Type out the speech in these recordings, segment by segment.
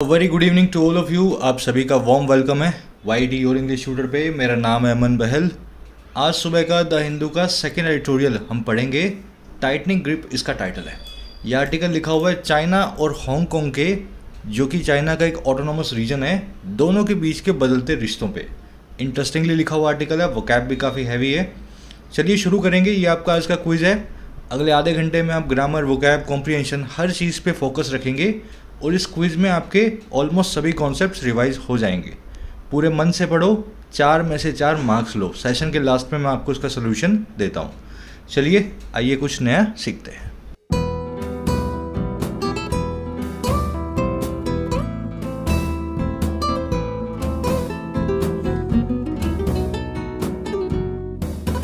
Very good evening to all of you. आप सभी का वार्म वेलकम है Y T your English tutor पे। मेरा नाम है अमन बहल। आज सुबह का द हिंदू का सेकेंड एडिटोरियल हम पढ़ेंगे। टाइटनिंग ग्रिप इसका टाइटल है। यह आर्टिकल लिखा हुआ है चाइना और हांगकांग के, जो कि चाइना का एक ऑटोनोमस रीजन है, दोनों के बीच के बदलते रिश्तों पे। इंटरेस्टिंगली लिखा हुआ आर्टिकल है, वोकैब भी काफ़ी हैवी है। चलिए शुरू करेंगे। ये आपका आज का क्विज़ है। अगले आधे घंटे में आप ग्रामर, वोकैब, कॉम्प्रिहेंशन हर चीज़ पे फोकस रखेंगे और इस क्विज़ में आपके ऑलमोस्ट सभी कॉन्सेप्ट्स रिवाइज हो जाएंगे। पूरे मन से पढ़ो, 4 में से 4 मार्क्स लो। सेशन के लास्ट में मैं आपको इसका सोल्यूशन देता हूँ। चलिए आइए कुछ नया सीखते हैं।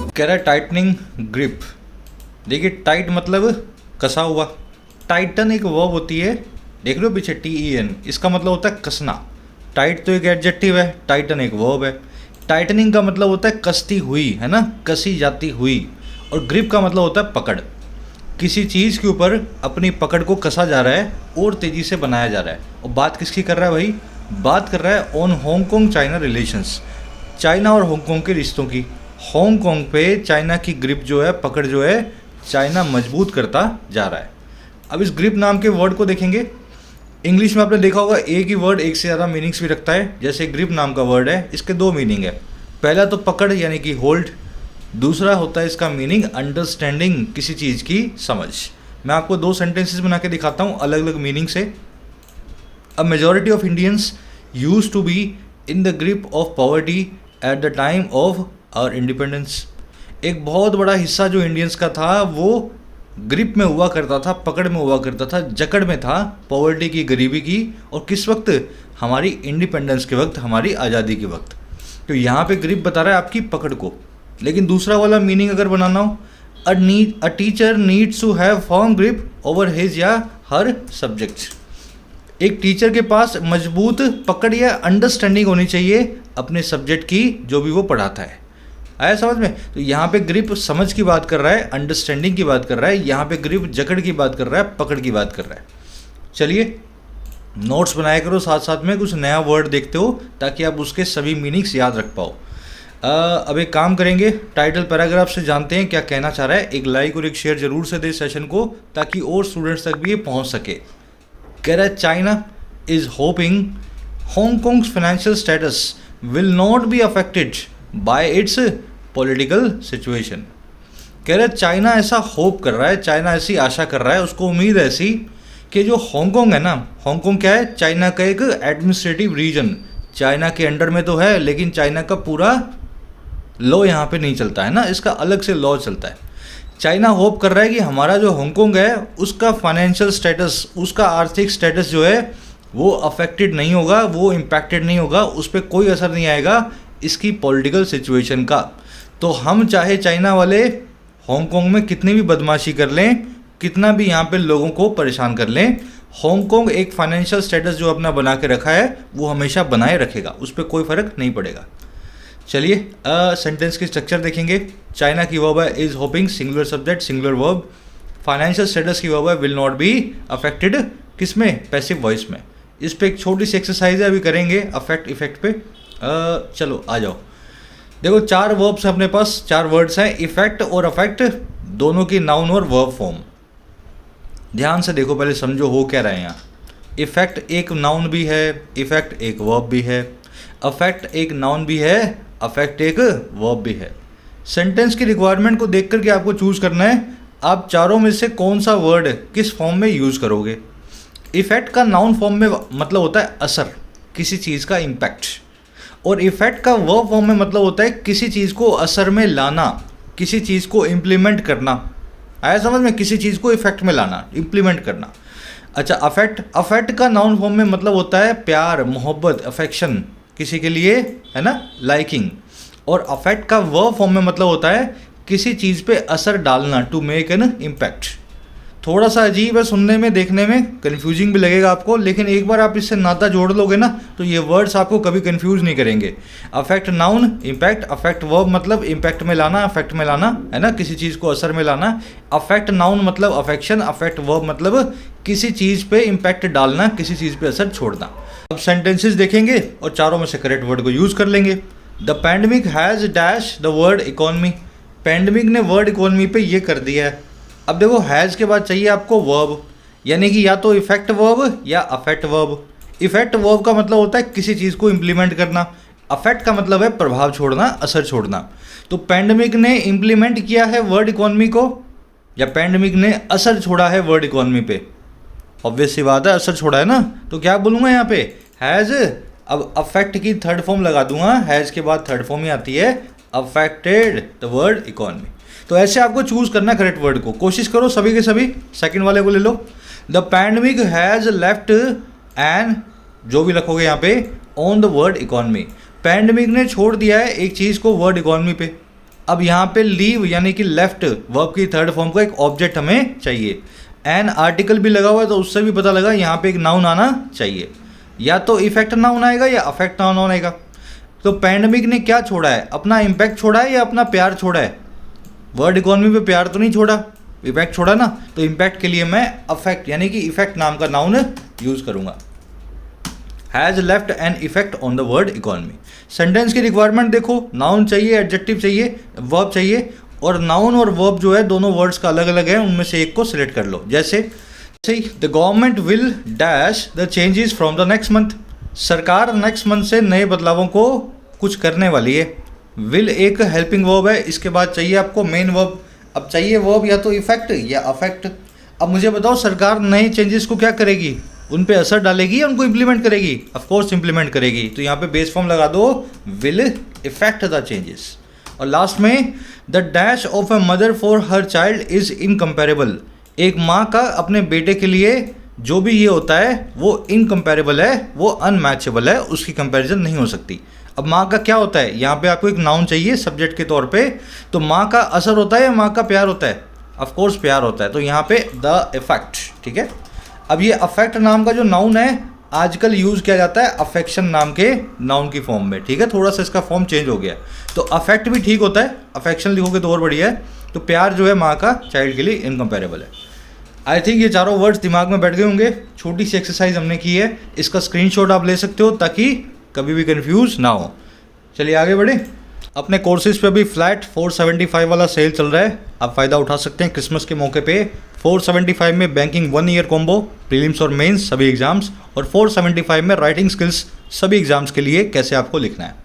कह रहा है टाइटनिंग ग्रिप। देखिए टाइट मतलब कसा हुआ। टाइटन एक वर्ब होती है, देख लो पीछे TEN, इसका मतलब होता है कसना। टाइट तो एक एडजेक्टिव है, टाइटन एक वर्ब है। टाइटनिंग का मतलब होता है कसती हुई, है ना, कसी जाती हुई। और ग्रिप का मतलब होता है पकड़। किसी चीज़ के ऊपर अपनी पकड़ को कसा जा रहा है और तेज़ी से बनाया जा रहा है। और बात किसकी कर रहा है भाई? बात कर रहा है on Hong Kong China relations, China और हांगकांग के रिश्तों की। हांगकांग पे चाइना की ग्रिप जो है, पकड़ जो है, चाइना मजबूत करता जा रहा है। अब इस ग्रिप नाम के वर्ड को देखेंगे। इंग्लिश में आपने देखा होगा एक ही वर्ड एक से ज़्यादा मीनिंग्स भी रखता है। जैसे ग्रिप नाम का वर्ड है, इसके 2 मीनिंग है। पहला तो पकड़ यानी कि होल्ड, दूसरा होता है इसका मीनिंग अंडरस्टैंडिंग, किसी चीज़ की समझ। मैं आपको 2 सेंटेंसेस बना के दिखाता हूँ अलग अलग मीनिंग से। A majority of Indians use to be in the grip of poverty at the time of our independence. एक बहुत बड़ा हिस्सा जो इंडियंस का था वो ग्रिप में हुआ करता था, पकड़ में हुआ करता था, जकड़ में था पॉवर्टी की, गरीबी की। और किस वक्त? हमारी इंडिपेंडेंस के वक्त, हमारी आज़ादी के वक्त। तो यहाँ पे ग्रिप बता रहा है आपकी पकड़ को। लेकिन दूसरा वाला मीनिंग अगर बनाना हो, a teacher needs to have firm grip over his या हर सब्जेक्ट्स। एक टीचर के पास मजबूत पकड़ या अंडरस्टैंडिंग होनी चाहिए अपने सब्जेक्ट की, जो भी वो पढ़ाता है। आया समझ में? तो यहाँ पे ग्रिप समझ की बात कर रहा है, अंडरस्टैंडिंग की बात कर रहा है। यहाँ पे ग्रिप जकड़ की बात कर रहा है, पकड़ की बात कर रहा है। चलिए नोट्स बनाया करो, साथ साथ में कुछ नया वर्ड देखते हो ताकि आप उसके सभी मीनिंग्स याद रख पाओ। अब एक काम करेंगे, टाइटल पैराग्राफ से जानते हैं क्या कहना चाह रहा है। एक लाइक और एक शेयर जरूर से दे सेशन को, ताकि और स्टूडेंट्स तक भी ये पहुँच सके। कह रहा है China is hoping Hong Kong's financial status will not be affected by its political situation. कह रहे चाइना ऐसा होप कर रहा है, चाइना ऐसी आशा कर रहा है, उसको उम्मीद ऐसी कि जो हांगकांग है ना, हांगकांग क्या है? चाइना का एक एडमिनिस्ट्रेटिव रीजन, चाइना के अंडर में तो है, लेकिन चाइना का पूरा लॉ यहाँ पे नहीं चलता है ना, इसका अलग से लॉ चलता है। चाइना होप कर रहा है कि हमारा जो हांगकांग है उसका फाइनेंशियल स्टेटस, उसका आर्थिक स्टेटस जो है वो अफेक्टेड नहीं होगा, वो इम्पैक्टेड नहीं होगा, उस पर कोई असर नहीं आएगा इसकी पॉलिटिकल सिचुएशन का। तो हम चाहे चाइना वाले हांगकांग में कितनी भी बदमाशी कर लें, कितना भी यहाँ पे लोगों को परेशान कर लें, हांगकांग एक फाइनेंशियल स्टेटस जो अपना बना के रखा है वो हमेशा बनाए रखेगा, उस पर कोई फ़र्क नहीं पड़ेगा। चलिए सेंटेंस की स्ट्रक्चर देखेंगे। चाइना की वर्ब है is hoping, singular subject singular verb. Financial status की वर्ब है विल नॉट बी अफेक्टेड, किसमें? पैसिव वॉइस में। इस पर एक छोटी सी एक्सरसाइज है, अभी करेंगे अफेक्ट इफेक्ट पे। चलो आ जाओ। देखो 4 वर्ब्स हैं अपने पास, 4 वर्ड्स हैं। इफेक्ट और अफेक्ट दोनों की नाउन और वर्ब फॉर्म। ध्यान से देखो, पहले समझो हो क्या रहा है यहाँ। इफेक्ट एक नाउन भी है, इफेक्ट एक वर्ब भी है। अफेक्ट एक नाउन भी है, अफेक्ट एक वर्ब भी है। सेंटेंस की रिक्वायरमेंट को देख करके आपको चूज करना है आप चारों में से कौन सा वर्ड किस फॉर्म में यूज करोगे। इफेक्ट का नाउन फॉर्म में मतलब होता है असर, किसी चीज़ का इम्पैक्ट। और इफेक्ट का वर्ब फॉर्म में मतलब होता है किसी चीज़ को असर में लाना, किसी चीज़ को इम्प्लीमेंट करना। आया समझ में? किसी चीज़ को इफेक्ट में लाना, इम्प्लीमेंट करना। अच्छा अफेक्ट का नाउन फॉर्म में मतलब होता है प्यार, मोहब्बत, अफेक्शन, किसी के लिए, है ना, लाइकिंग। और अफेक्ट का वर्ब फॉर्म में मतलब होता है किसी चीज़ पे असर डालना, टू मेक एन इम्पैक्ट। थोड़ा सा अजीब है सुनने में, देखने में कंफ्यूजिंग भी लगेगा आपको, लेकिन एक बार आप इससे नाता जोड़ लोगे ना तो ये वर्ड्स आपको कभी कंफ्यूज नहीं करेंगे। Affect noun, impact, affect verb मतलब इम्पैक्ट में लाना, अफेक्ट में लाना, है ना, किसी चीज़ को असर में लाना। अफेक्ट नाउन मतलब अफेक्शन, अफेक्ट वर्ब मतलब किसी चीज़ पे इम्पैक्ट डालना, किसी चीज़ पे असर छोड़ना। अब सेंटेंसेस देखेंगे और चारों में से करेक्ट वर्ड को यूज़ कर लेंगे। The pandemic has dash the word economy. Pandemic ने वर्ड इकोनॉमी पे ये कर दिया है। अब देखो हैज़ के बाद चाहिए आपको वर्ब, यानी कि या तो इफेक्ट वर्ब या अफेक्ट वर्ब। इफेक्ट वर्ब का मतलब होता है किसी चीज़ को इम्प्लीमेंट करना, अफेक्ट का मतलब है प्रभाव छोड़ना, असर छोड़ना। तो पैंडमिक ने इम्प्लीमेंट किया है वर्ड इकोनॉमी को, या पैंडमिक ने असर छोड़ा है वर्ड इकोनॉमी पे। ऑब्वियस सी बात है, असर छोड़ा है ना, तो क्या बोलूँगा यहाँ पे हैज़। अब अफेक्ट की थर्ड फॉर्म लगा दूंगा, हैज़ के बाद थर्ड फॉर्म ही आती है अफेक्टेड द वर्ड इकोनॉमी। तो ऐसे आपको चूज करना करेक्ट वर्ड को, कोशिश करो सभी के सभी। सेकंड वाले को ले लो, the pandemic has left and जो भी रखोगे यहाँ पे on the word economy. Pandemic ने छोड़ दिया है एक चीज़ को वर्ड इकोनॉमी पे। अब यहाँ पे लीव यानी कि लेफ्ट वर्ब की थर्ड फॉर्म का एक ऑब्जेक्ट हमें चाहिए। एन आर्टिकल भी लगा हुआ है तो उससे भी पता लगा यहाँ पे एक नाउन आना चाहिए, या तो इफेक्ट नाउन आएगा या अफेक्ट नाउन आएगा। तो पैंडमिक ने क्या छोड़ा है, अपना इम्पैक्ट छोड़ा है या अपना प्यार छोड़ा है। वर्ड इकोनॉमी पे प्यार तो नहीं छोड़ा, इम्पैक्ट छोड़ा ना, तो इम्पैक्ट के लिए मैं अफेक्ट यानी कि इफेक्ट नाम का नाउन यूज़ करूँगा। Has left an effect on the word economy. Sentence की रिक्वायरमेंट देखो, नाउन चाहिए, एडजेक्टिव चाहिए, वर्ब चाहिए, और नाउन और वर्ब जो है दोनों वर्ड्स का अलग अलग है, उनमें से एक को सिलेक्ट कर लो। जैसे the government will dash the changes from the next month. सरकार नेक्स्ट मंथ से नए बदलावों को कुछ करने वाली है। विल एक हेल्पिंग वर्ब है, इसके बाद चाहिए आपको मेन वर्ब। अब चाहिए वर्ब या तो इफेक्ट या अफेक्ट। अब मुझे बताओ सरकार नए चेंजेस को क्या करेगी, उन पे असर डालेगी या उनको इम्प्लीमेंट करेगी। ऑफ कोर्स इम्प्लीमेंट करेगी, तो यहाँ पे बेस फॉर्म लगा दो विल इफेक्ट द चेंजेस। और लास्ट में the dash of a mother for her child is incomparable. एक माँ का अपने बेटे के लिए जो भी ये होता है वो इनकम्पेरेबल है, वो अनमैचेबल है, उसकी कंपैरिजन नहीं हो सकती। अब माँ का क्या होता है, यहाँ पे आपको एक नाउन चाहिए सब्जेक्ट के तौर पे, तो माँ का असर होता है या माँ का प्यार होता है, ऑफ कोर्स प्यार होता है, तो यहाँ पे द इफेक्ट। ठीक है, अब ये अफेक्ट नाम का जो नाउन है आजकल यूज़ किया जाता है अफेक्शन नाम के नाउन की फॉर्म में। ठीक है, थोड़ा सा इसका फॉर्म चेंज हो गया, तो अफेक्ट भी ठीक होता है, अफेक्शन लिखोगे तो और बढ़िया है। तो प्यार जो है माँ का चाइल्ड के लिए इनकम्पेरेबल है। आई थिंक ये चारों वर्ड्स दिमाग में बैठ गए होंगे। छोटी सी एक्सरसाइज हमने की है, इसका स्क्रीनशॉट आप ले सकते हो ताकि कभी भी कंफ्यूज ना हो। चलिए आगे बढ़े। अपने कोर्सेज पे भी फ्लैट 475 वाला सेल चल रहा है, आप फ़ायदा उठा सकते हैं क्रिसमस के मौके पे। 475 में बैंकिंग 1 ईयर कॉम्बो, प्रीलिम्स और मेंस सभी एग्जाम्स, और 475 में राइटिंग स्किल्स सभी एग्जाम्स के लिए कैसे आपको लिखना है।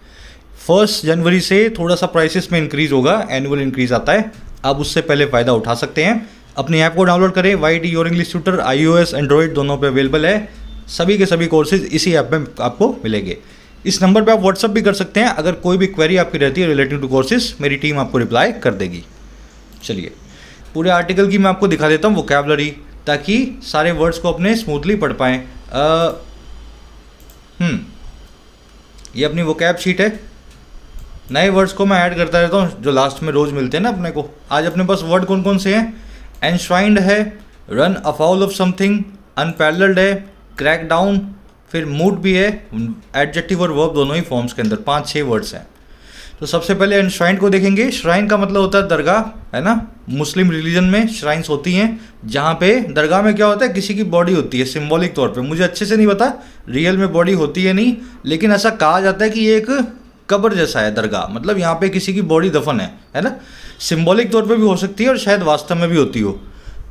1 जनवरी से थोड़ा सा प्राइसेस में इंक्रीज़ होगा, एनुअल इंक्रीज़ आता है, आप उससे पहले फ़ायदा उठा सकते हैं। अपनी ऐप को डाउनलोड करें, YT your English tutor, iOS Android दोनों पे अवेलेबल है। सभी के सभी कोर्सेज इसी ऐप में आपको मिलेंगे। इस नंबर पे आप व्हाट्सअप भी कर सकते हैं, अगर कोई भी क्वेरी आपकी रहती है रिलेटिंग टू कोर्सेज, मेरी टीम आपको रिप्लाई कर देगी। चलिए पूरे आर्टिकल की मैं आपको दिखा देता हूँ वोकैबुलरी, ताकि सारे वर्ड्स को अपने स्मूथली पढ़ पाएँ। ये अपनी वोकैब शीट है, नए वर्ड्स को मैं ऐड करता रहता हूँ जो लास्ट में रोज़ मिलते हैं ना अपने को। आज अपने पास वर्ड कौन कौन से हैं, एनश्राइंड है, run afoul of something, unparalleled है, क्रैक डाउन, फिर मूड भी है, एडजेक्टिव और वर्ब दोनों ही फॉर्म्स के अंदर 5-6 वर्ड्स हैं। तो सबसे पहले एनश्राइंड को देखेंगे। श्राइन का मतलब होता है दरगाह, है ना, मुस्लिम रिलीजन में श्राइन्स होती हैं जहाँ पे दरगाह में क्या होता है, किसी की बॉडी होती है सिंबॉलिक तौर पे। मुझे अच्छे से नहीं पता रियल में बॉडी होती है नहीं, लेकिन ऐसा कहा जाता है कि ये एक कब्र जैसा है दरगाह, मतलब यहाँ पे किसी की बॉडी दफन है ना। सिंबॉलिक तौर पे भी हो सकती है और शायद वास्तव में भी होती हो।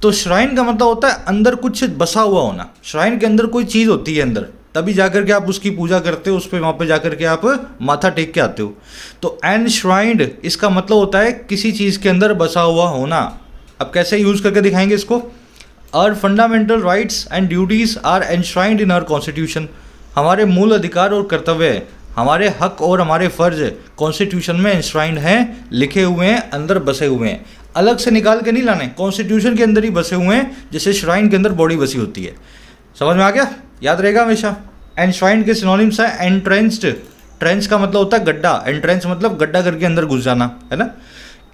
तो श्राइन का मतलब होता है अंदर कुछ बसा हुआ होना, श्राइन के अंदर कोई चीज़ होती है अंदर, तभी जाकर के आप उसकी पूजा करते हो, उस पर वहाँ पे जाकर के आप माथा टेक के आते हो। तो एनश्राइंड इसका मतलब होता है किसी चीज़ के अंदर बसा हुआ होना। अब कैसे यूज़ करके दिखाएंगे इसको, our fundamental rights and duties are enshrined in our constitution. हमारे मूल अधिकार और कर्तव्य, हमारे हक और हमारे फ़र्ज कॉन्स्टिट्यूशन में एनश्राइंड हैं, लिखे हुए हैं, अंदर बसे हुए हैं, अलग से निकाल के नहीं लाने, कॉन्स्टिट्यूशन के अंदर ही बसे हुए हैं, जैसे श्राइन के अंदर बॉडी बसी होती है। समझ में आ गया, याद रहेगा हमेशा। एनश्राइंड के सिनोनिम्स है एंट्रेंस्ड, ट्रेंच का मतलब होता है गड्ढा, एंट्रेंस मतलब गड्ढा करके अंदर घुस जाना, है ना।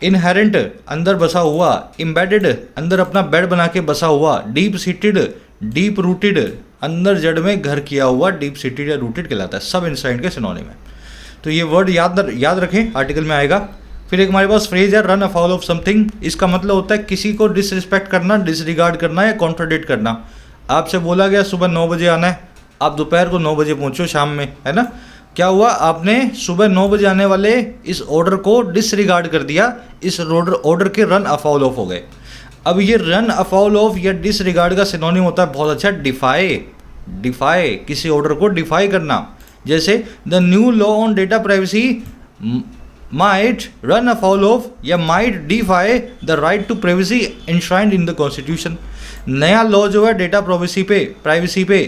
इनहेरेंट अंदर बसा हुआ, एम्बेडेड अंदर अपना बेड बना के बसा हुआ, डीप सीटेड डीप रूटेड अंदर जड़ में घर किया हुआ, डीप सीटेड या रूटेड कहलाता है। सब इंसाइड के सिनोनिम है। तो ये वर्ड याद रखें, आर्टिकल में आएगा। फिर एक हमारे पास फ्रेज है रन अफाउल ऑफ समथिंग। इसका मतलब होता है किसी को डिसरिस्पेक्ट करना, डिसरिगार्ड करना या कॉन्ट्राडिक्ट करना। आपसे बोला गया सुबह 9 बजे आना है, आप दोपहर को 9 बजे पहुंचो शाम में, है ना। क्या हुआ, आपने सुबह 9 बजे आने वाले इस ऑर्डर को डिसरिगार्ड कर दिया, इस ऑर्डर के रन अफाउल ऑफ हो गए। अब ये रन अफाउल ऑफ या डिसरिगार्ड का सिनोनिम होता है बहुत अच्छा डिफाई, किसी ऑर्डर को डिफाई करना। जैसे the new law on data privacy might run afoul of या might defy the right to privacy enshrined in the constitution. नया लॉ जो है डेटा प्राइवेसी पे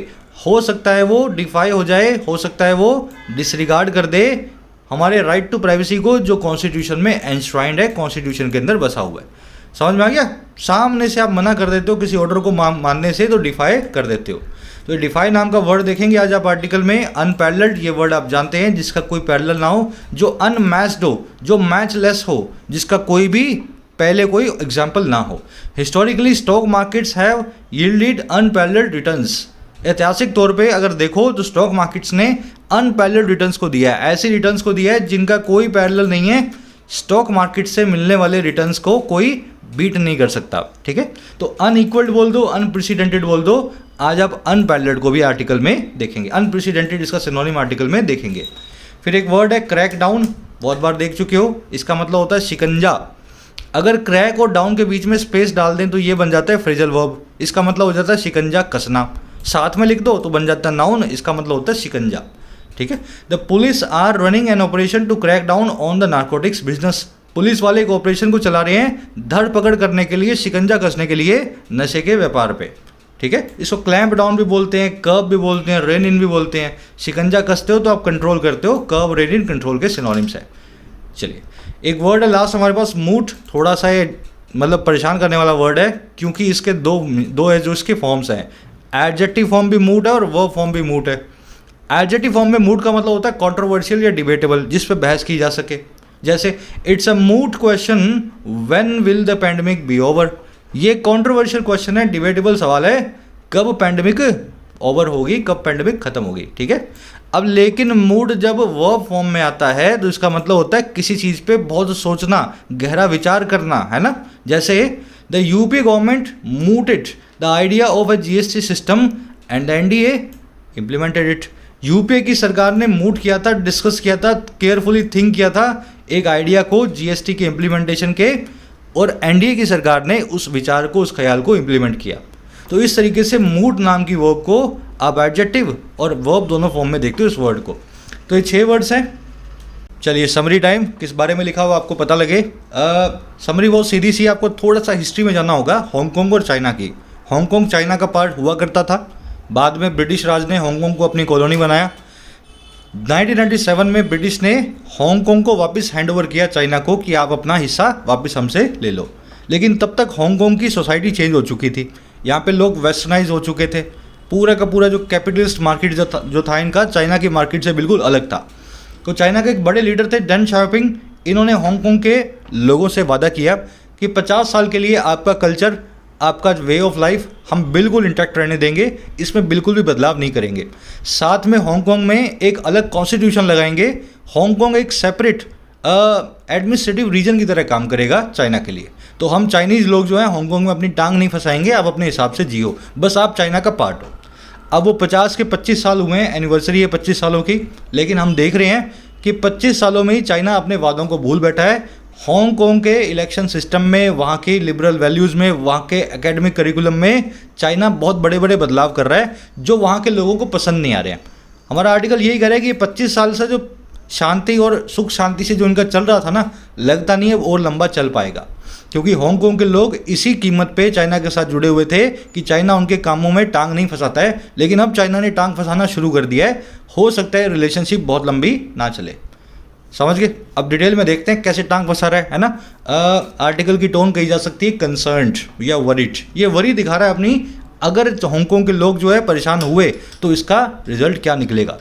हो सकता है वो डिफाई हो जाए, हो सकता है वो डिसरिगार्ड कर दे हमारे राइट टू प्राइवेसी को, जो कॉन्स्टिट्यूशन में एनश्राइंड है, कॉन्स्टिट्यूशन के अंदर बसा हुआ है। समझ में आ गया। सामने से आप मना कर देते हो किसी ऑर्डर को मानने से, तो डिफाई कर देते हो। तो डिफाई नाम का वर्ड देखेंगे आज आप आर्टिकल में। अनपैरेलल्ड ये वर्ड आप जानते हैं, जिसका कोई पैरेलल ना हो, जो अनमैच्ड हो, जो मैचलेस हो, जिसका कोई भी पहले कोई एग्जाम्पल ना हो। Historically stock markets have yielded unparalleled returns. ऐतिहासिक तौर पे अगर देखो तो स्टॉक मार्केट्स ने अनपैरेलल्ड रिटर्न्स को दिया है, ऐसी रिटर्न्स को दिया है जिनका कोई पैरेलल नहीं है। स्टॉक मार्केट से मिलने वाले रिटर्न्स को कोई बीट नहीं कर सकता, ठीक है। तो अनइक्वल्ड बोल दो, अनप्रेसिडेंटेड बोल दो। आज आप अनपैरेलल्ड को भी आर्टिकल में देखेंगे, अनप्रेसिडेंटेड इसका सिनोनिम आर्टिकल में देखेंगे। फिर एक वर्ड है क्रैक डाउन, बहुत बार देख चुके हो। इसका मतलब होता है शिकंजा। अगर क्रैक और डाउन के बीच में स्पेस डाल दें तो ये बन जाता है फ्रेजल वर्ब। इसका मतलब हो जाता है शिकंजा कसना। साथ में लिख दो तो बन जाता है नाउन, इसका मतलब होता है शिकंजा, ठीक है। The police are running an operation to crack down on the narcotics business. Police वाले एक ऑपरेशन को चला रहे हैं धर पकड़ करने के लिए, शिकंजा कसने के लिए नशे के व्यापार पे, ठीक है। इसको क्लैंप डाउन भी बोलते हैं, कर्ब भी बोलते हैं, रेन इन भी बोलते हैं। शिकंजा कसते हो तो आप कंट्रोल करते हो, कर्ब रेन इन कंट्रोल के सिनोनिम्स है। चलिए एक वर्ड है लास्ट हमारे पास, मूट। थोड़ा सा ये मतलब परेशान करने वाला वर्ड है, क्योंकि इसके दो है जो इसके फॉर्म्स हैं। एडजेक्टिव फॉर्म भी मूट है और वर्ब फॉर्म भी मूट है। एडजेक्टिव फॉर्म में मूट का मतलब होता है कंट्रोवर्शियल या डिबेटेबल, जिस पे बहस की जा सके। जैसे it's a moot question when will the pandemic be over. ये कंट्रोवर्शियल क्वेश्चन है, डिबेटेबल सवाल है, कब पैंडेमिक ओवर होगी, कब पैंडेमिक खत्म होगी, ठीक है। अब लेकिन मूड जब वर्ब फॉर्म में आता है तो इसका मतलब होता है किसी चीज़ पे बहुत सोचना, गहरा विचार करना, है ना। जैसे the UP government mooted the idea of a GST system and the NDA implemented it. UPA की सरकार ने मूट किया था, डिस्कस किया था, केयरफुली थिंक किया था एक आइडिया को जीएसटी के इम्प्लीमेंटेशन के, और एनडीए की सरकार ने उस विचार को, उस ख्याल को इम्प्लीमेंट किया। तो इस तरीके से मूट नाम की वर्ब को आप एडजेक्टिव और वर्ब दोनों फॉर्म में देखते हो इस वर्ड को। तो ये 6 वर्ड्स हैं। चलिए समरी टाइम, किस बारे में लिखा हुआ आपको पता लगे। समरी बहुत सीधी सी, आपको थोड़ा सा हिस्ट्री में जाना होगा हांगकांग और चाइना की। हांगकांग चाइना का पार्ट हुआ करता था, बाद में ब्रिटिश राज ने हांगकांग को अपनी कॉलोनी बनाया। 1997 में ब्रिटिश ने हांगकांग को वापस हैंडओवर किया चाइना को कि आप अपना हिस्सा वापस हमसे ले लो। लेकिन तब तक हांगकांग की सोसाइटी चेंज हो चुकी थी, यहाँ पे लोग वेस्टर्नाइज हो चुके थे। पूरा का पूरा जो कैपिटलिस्ट मार्केट जो था इनका, चाइना की मार्केट से बिल्कुल अलग था। तो चाइना के एक बड़े लीडर थे डेन शाओपिंग। इन्होंने हांगकांग के लोगों से वादा किया कि 50 साल के लिए आपका कल्चर, आपका वे ऑफ लाइफ हम बिल्कुल इंटैक्ट रहने देंगे, इसमें बिल्कुल भी बदलाव नहीं करेंगे। साथ में हांगकांग में एक अलग कॉन्स्टिट्यूशन लगाएंगे। हांगकांग एक सेपरेट एडमिनिस्ट्रेटिव रीजन की तरह काम करेगा चाइना के लिए। तो हम चाइनीज़ लोग जो हैं हांगकांग में अपनी टांग नहीं फंसाएंगे, आप अपने हिसाब से जियो, बस आप चाइना का पार्ट हो। अब वो 50 के 25 साल हुए हैं, एनिवर्सरी है 25 सालों की, लेकिन हम देख रहे हैं कि 25 सालों में ही चाइना अपने वादों को भूल बैठा है। हांगकांग के इलेक्शन सिस्टम में, वहाँ की लिबरल वैल्यूज़ में, वहाँ के एकेडमिक करिकुलम में चाइना बहुत बड़े बड़े बदलाव कर रहा है जो वहाँ के लोगों को पसंद नहीं आ रहे हैं। हमारा आर्टिकल यही कह रहा है कि 25 साल से जो शांति और सुख शांति से जो इनका चल रहा था ना, लगता नहीं है और लंबा चल पाएगा, क्योंकि हांगकांग के लोग इसी कीमत पे चाइना के साथ जुड़े हुए थे कि चाइना उनके कामों में टांग नहीं फंसाता है। लेकिन अब चाइना ने टांग फंसाना शुरू कर दिया है, हो सकता है रिलेशनशिप बहुत लंबी ना चले। समझ गए। अब डिटेल में देखते हैं कैसे टांग फंसा रहा है ना। आर्टिकल की टोन कही जा सकती है कंसर्न्ड या वरीड। ये वरी दिखा रहा है अपनी, अगर हांगकांग के लोग जो है परेशान हुए तो इसका रिजल्ट क्या निकलेगा।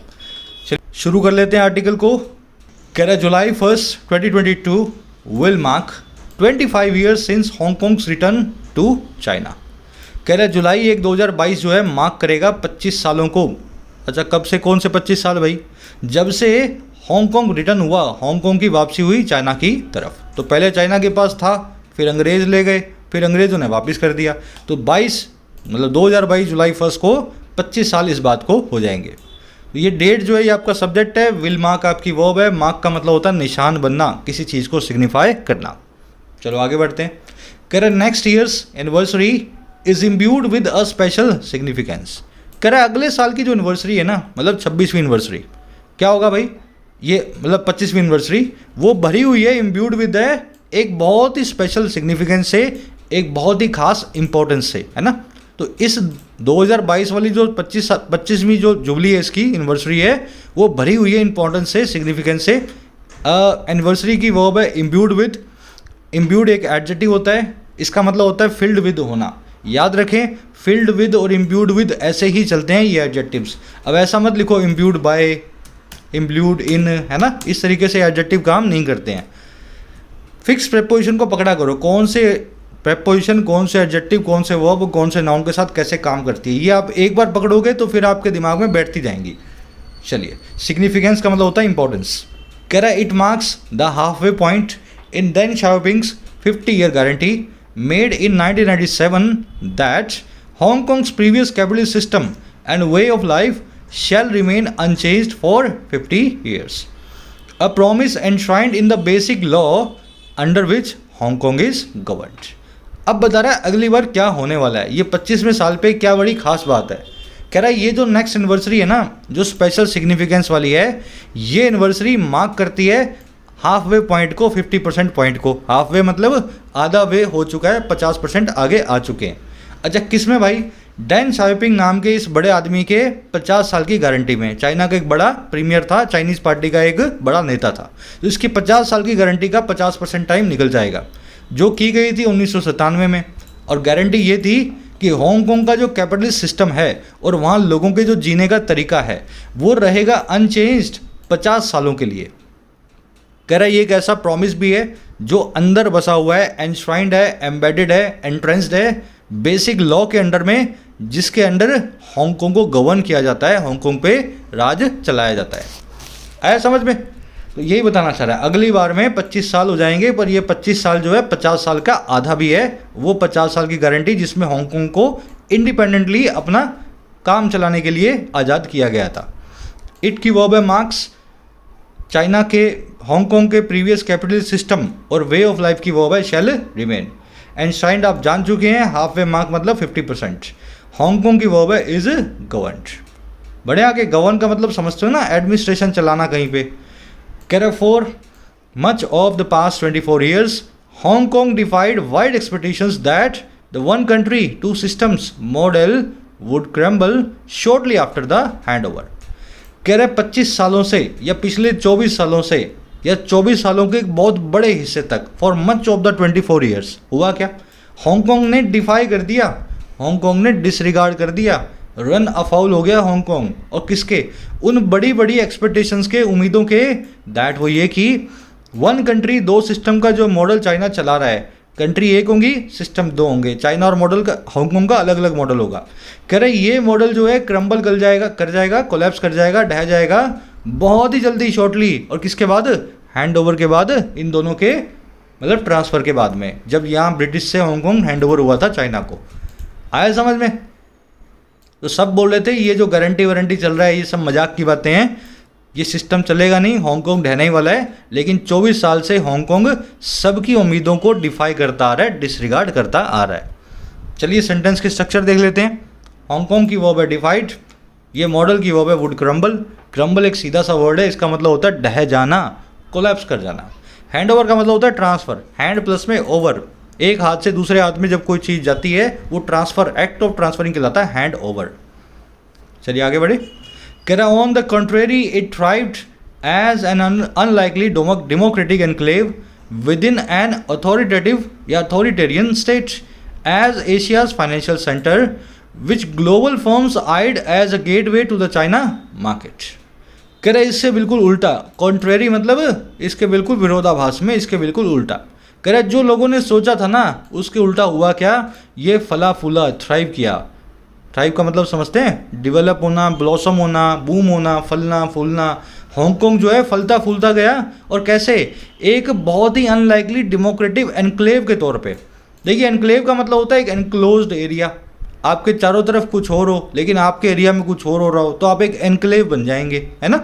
शुरू कर लेते हैं आर्टिकल को। कह रहा है July 1, 2022 will mark 25 years since Hong Kong's return to China. कह रहा है जुलाई 1 2022 जो है मार्क करेगा 25 सालों को। अच्छा कब से, कौन से 25 साल भाई? जब से हांगकॉन्ग रिटर्न हुआ, हांगकॉन्ग की वापसी हुई चाइना की तरफ। तो पहले चाइना के पास था, फिर अंग्रेज़ ले गए, फिर अंग्रेज़ों ने वापस कर दिया। तो 22 मतलब 2022 जुलाई 1 को 25 साल इस बात को हो जाएंगे। तो ये डेट जो है ये आपका सब्जेक्ट है, विल मार्क आपकी वर्ब है, मार्क का मतलब होता है निशान बनना, किसी चीज़ को सिग्निफाई करना। चलो आगे बढ़ते हैं। कह रहे next years anniversary is imbued with a special significance. कह रहा है अगले साल की जो एनिवर्सरी है ना, मतलब 26वीं एनिवर्सरी, क्या होगा भाई? ये मतलब 25वीं एनिवर्सरी वो भरी हुई है इम्ब्यूड विद एक बहुत ही स्पेशल सिग्निफिकेंस से, एक बहुत ही खास इंपॉर्टेंस से, है ना। तो इस 2022 वाली जो 25वीं जो जुबली है, इसकी एनिवर्सरी है, वो भरी हुई है इंपॉर्टेंस से, सिग्निफिकेंस से। एनिवर्सरी की वर्ब है इम्ब्यूड विद। इम्ब्यूड एक एडजेक्टिव होता है, इसका मतलब होता है फिल्ड विद होना। याद रखें, फिल्ड विद और इम्ब्यूड विद ऐसे ही चलते हैं ये एडजेक्टिव्स। अब ऐसा मत लिखो इम्ब्यूड बाय, इम्ब्यूड इन, है ना, इस तरीके से एडजेक्टिव काम नहीं करते हैं। फिक्स प्रेपोजिशन को पकड़ा करो, कौन से प्रेपोजिशन, कौन से एडजेक्टिव, कौन से वर्ब, कौन से नाउन के साथ कैसे काम करती है, ये आप एक बार पकड़ोगे तो फिर आपके दिमाग में बैठती जाएंगी। चलिए, सिग्निफिकेंस का मतलब होता है इंपॉर्टेंस। कह रहा है it marks the half way point in Deng Xiaoping's 50-year guarantee made in 1997 that Hong Kong's previous capital system and way of life shall remain unchanged for 50 years. A promise enshrined in the basic law under which Hong Kong is governed. अब बता रहा है अगली बार क्या होने वाला है, ये 25वें साल पे क्या बड़ी खास बात है। कह रहा है ये जो नेक्स्ट एनिवर्सरी है ना, जो स्पेशल सिग्निफिकेंस वाली है, ये एनिवर्सरी मार्क करती है हाफ वे पॉइंट को, 50% पॉइंट को। हाफ वे मतलब आधा वे हो चुका है, 50% आगे आ चुके हैं। अच्छा किस में भाई? डेन शाओपिंग नाम के इस बड़े आदमी के 50 साल की गारंटी में। चाइना का एक बड़ा प्रीमियर था, चाइनीज़ पार्टी का एक बड़ा नेता था, तो इसकी 50 साल की गारंटी का 50% टाइम निकल जाएगा, जो की गई थी 1997 में। और गारंटी ये थी कि हांगकॉन्ग का जो कैपिटलिस्ट सिस्टम है और वहाँ लोगों के जो जीने का तरीका है वो रहेगा अनचेंज्ड 50 सालों के लिए। कह रहा है ये एक ऐसा प्रॉमिस भी है जो अंदर बसा हुआ है, एनश्राइंड है, एम्बेडेड है, एंट्रेंस्ड है बेसिक लॉ के अंडर में, जिसके अंडर हांगकॉन्ग को गवर्न किया जाता है, हांगकॉन्ग पे राज चलाया जाता है। आया समझ में? तो यही बताना चाह रहा है, अगली बार में 25 साल हो जाएंगे, पर ये 25 साल जो है 50 साल का आधा भी है। वो 50 साल की गारंटी जिसमें हांगकॉन्ग को इंडिपेंडेंटली अपना काम चलाने के लिए आज़ाद किया गया था। इट की वर्ब है मार्क्स। चाइना के हांगकॉन्ग के प्रीवियस कैपिटल सिस्टम और वे ऑफ लाइफ की वर्ब है शैल रिमेन। एनश्राइंड आप जान चुके हैं, हाफ वे मार्क मतलब 50%। हांगकॉन्ग की वर्ब है इज गवर्नड। बड़े आगे गवर्न का मतलब समझते हो ना, एडमिनिस्ट्रेशन चलाना कहीं पे। कह रहे for much of the past 24 years Hong Kong defied wide expectations that the one country two systems model would crumble shortly after the hand over. कह रहे 25 सालों से या पिछले 24 सालों से या 24 सालों के एक बहुत बड़े हिस्से तक, for much of the 24 years, हुआ क्या? हांगकॉन्ग ने डिफाई कर दिया, हांगकॉन्ग ने डिसरिगार्ड कर दिया, रन अफाउल हो गया हांगकॉन्ग। और किसके? उन बड़ी बड़ी एक्सपेक्टेशंस के, उम्मीदों के। दैट वो ये कि वन कंट्री दो सिस्टम का जो मॉडल चाइना चला रहा है, कंट्री एक होंगी, सिस्टम दो होंगे। चाइना और मॉडल का, हांगकॉन्ग का अलग अलग मॉडल होगा। कह रहे ये मॉडल जो है क्रम्बल कर जाएगा, कोलैप्स कर जाएगा, ढह जाएगा बहुत ही जल्दी, शॉर्टली। और किसके बाद? हैंड ओवर के बाद, इन दोनों के मतलब ट्रांसफ़र के बाद में, जब यहाँ ब्रिटिश से हांगकॉन्ग हैंड ओवर हुआ था चाइना को। आया समझ में? तो सब बोल रहे थे ये जो गारंटी वारंटी चल रहा है ये सब मजाक की बातें हैं, ये सिस्टम चलेगा नहीं, हांगकॉन्ग ढहने ही वाला है। लेकिन 24 साल से हांगकॉन्ग सबकी उम्मीदों को डिफाई करता आ रहा है, डिसरिगार्ड करता आ रहा है। चलिए सेंटेंस के स्ट्रक्चर देख लेते हैं। हांगकॉन्ग की वर्ब है डिफाइड, ये मॉडल की वर्ब है वुड क्रम्बल। क्रम्बल एक सीधा सा वर्ड है, इसका मतलब होता है ढह जाना, कोलैप्स कर जाना। हैंड ओवर का मतलब होता है ट्रांसफ़र, हैंड प्लस में ओवर, एक हाथ से दूसरे हाथ में जब कोई चीज़ जाती है वो ट्रांसफ़र, एक्ट ऑफ ट्रांसफरिंग कहलाता है हैंड ओवर। चलिए आगे बढ़े। कह रहा on the contrary it thrived as an unlikely democratic enclave within an authoritative या authoritarian state as Asia's financial centre which global firms eyed as a gateway to the China market. कह रहे इससे बिल्कुल उल्टा, contrary मतलब इसके बिल्कुल विरोधाभास में, इसके बिल्कुल उल्टा। कह रहा जो लोगों ने सोचा था ना उसके उल्टा हुआ क्या, ये फला फूला थ्राइव किया। थ्राइव का मतलब समझते हैं, डेवलप होना, ब्लॉसम होना, बूम होना, फलना फूलना। हांगकांग जो है फलता फूलता गया, और कैसे, एक बहुत ही अनलाइकली डेमोक्रेटिक एनक्लेव के तौर पे। देखिए एनक्लेव का मतलब होता है एक एनक्लोज्ड एरिया, आपके चारों तरफ कुछ और हो लेकिन आपके एरिया में कुछ और हो रहा हो तो आप एक एनक्लेव बन जाएंगे, है ना।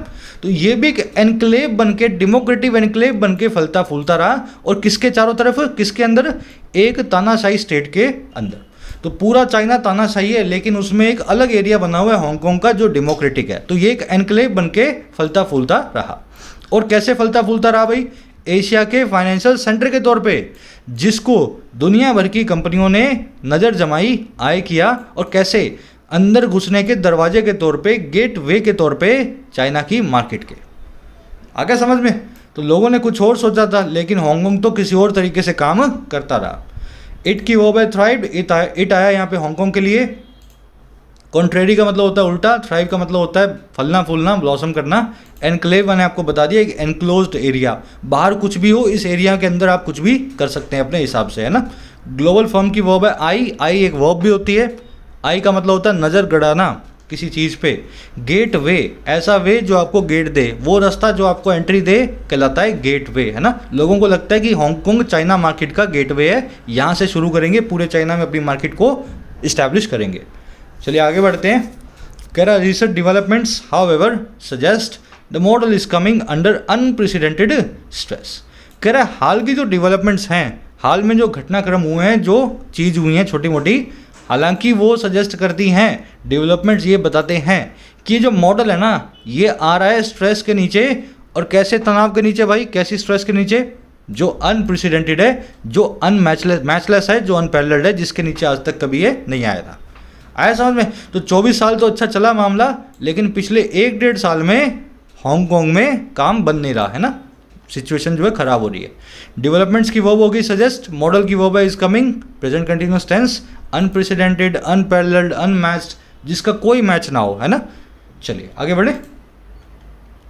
तो ये भी एक एनक्लेव बन के, डेमोक्रेटिक एनक्लेव बन के फलता फूलता रहा, और किसके चारों तरफ, किसके अंदर, एक तानाशाही स्टेट के अंदर। तो पूरा चाइना तानाशाही है लेकिन उसमें एक अलग एरिया बना हुआ है हांगकांग का जो डेमोक्रेटिक है। तो ये एक एनक्लेव बन के फलता फूलता रहा। और कैसे फलता फूलता रहा भाई, एशिया के फाइनेंशियल सेंटर के तौर पे, जिसको दुनिया भर की कंपनियों ने नज़र जमाई, आय किया, और कैसे, अंदर घुसने के दरवाजे के तौर पे, गेट वे के तौर पे चाइना की मार्केट के। आ गया समझ में। तो लोगों ने कुछ और सोचा था लेकिन हांगकांग तो किसी और तरीके से काम करता रहा। इट की वो बाय थ्राइव, इट आया यहाँ पे हांगकांग के लिए। कॉन्ट्रेरी का मतलब होता है उल्टा, थ्राइव का मतलब होता है फलना फूलना, ब्लॉसम करना। एनक्लेव मैंने आपको बता दिया, एक एनक्लोज्ड एरिया, बाहर कुछ भी हो, इस एरिया के अंदर आप कुछ भी कर सकते हैं अपने हिसाब से, है ना। ग्लोबल फर्म की वर्ब है आई, आई एक वर्ब भी होती है। आई का मतलब होता है नज़र गड़ाना किसी चीज़ पे। गेट वे, ऐसा वे जो आपको गेट दे, वो रास्ता जो आपको एंट्री दे कहलाता है गेट वे, है ना। लोगों को लगता है कि हांगकांग चाइना मार्केट का गेट वे है, यहाँ से शुरू करेंगे, पूरे चाइना में अपनी मार्केट को इस्टेब्लिश करेंगे। चलिए आगे बढ़ते हैं। कह रहा research developments how ever suggest the model is coming under unprecedented stress. कह रहा हाल की जो डेवलपमेंट्स हैं, हाल में जो घटनाक्रम हुए हैं, जो चीज़ हुई हैं छोटी मोटी, हालांकि वो सजेस्ट करती हैं, डेवलपमेंट्स ये बताते हैं कि जो मॉडल है ना ये आ रहा है स्ट्रेस के नीचे। और कैसे तनाव के नीचे भाई, कैसी स्ट्रेस के नीचे, जो अनप्रेसिडेंटेड है, जो मैचलेस है, जो अनपैरेलल्ड है, जिसके नीचे आज तक कभी ये नहीं आया था। आया समझ में। तो 24 साल तो अच्छा चला मामला, लेकिन पिछले 1-1.5 साल में हांगकांग में काम बन नहीं रहा है ना, सिचुएशन जो है खराब हो रही है। डेवलपमेंट्स की वर्ब होगी सजेस्ट, मॉडल की वर्ब है is coming, present continuous tense, unprecedented, unparalleled, unmatched, जिसका कोई मैच ना हो, है ना। चलिए आगे बढ़े।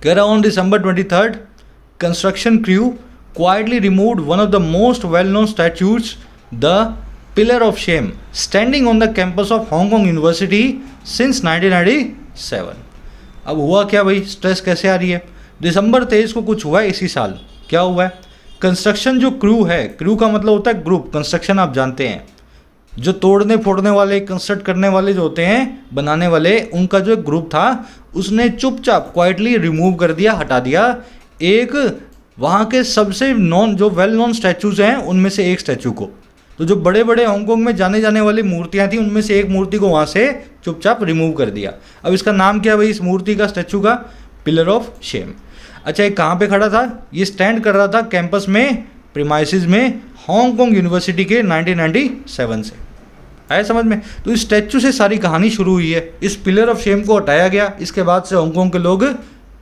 कह रहा on December 23rd construction crew quietly removed one of the most well known statues, the pillar of shame, standing on the campus of Hong Kong university since 1997। अब हुआ क्या भाई, स्ट्रेस कैसे आ रही है। दिसंबर 23 को कुछ हुआ है इसी साल। क्या हुआ है, कंस्ट्रक्शन जो क्रू है, क्रू का मतलब होता है ग्रुप, कंस्ट्रक्शन आप जानते हैं, जो तोड़ने फोड़ने वाले, कंस्ट्रक्ट करने वाले जो होते हैं, बनाने वाले, उनका जो एक ग्रुप था, उसने चुपचाप क्वाइटली रिमूव कर दिया, हटा दिया एक वहाँ के सबसे जो वेल नोन स्टैचूज हैं उनमें से एक स्टैचू को। तो जो बड़े बड़े हांगकांग में जाने जाने वाली मूर्तियाँ थी उनमें से एक मूर्ति को वहाँ से चुपचाप रिमूव कर दिया। अब इसका नाम क्या है भाई इस मूर्ति का, स्टैचू का, पिलर ऑफ शेम। अच्छा ये कहाँ पे खड़ा था, ये स्टैंड कर रहा था कैंपस में, प्रीमाइसिस में, हांगकांग यूनिवर्सिटी के 1997 से। आया समझ में। तो इस स्टैचू से सारी कहानी शुरू हुई है। इस पिलर ऑफ शेम को हटाया गया, इसके बाद से हांगकांग के लोग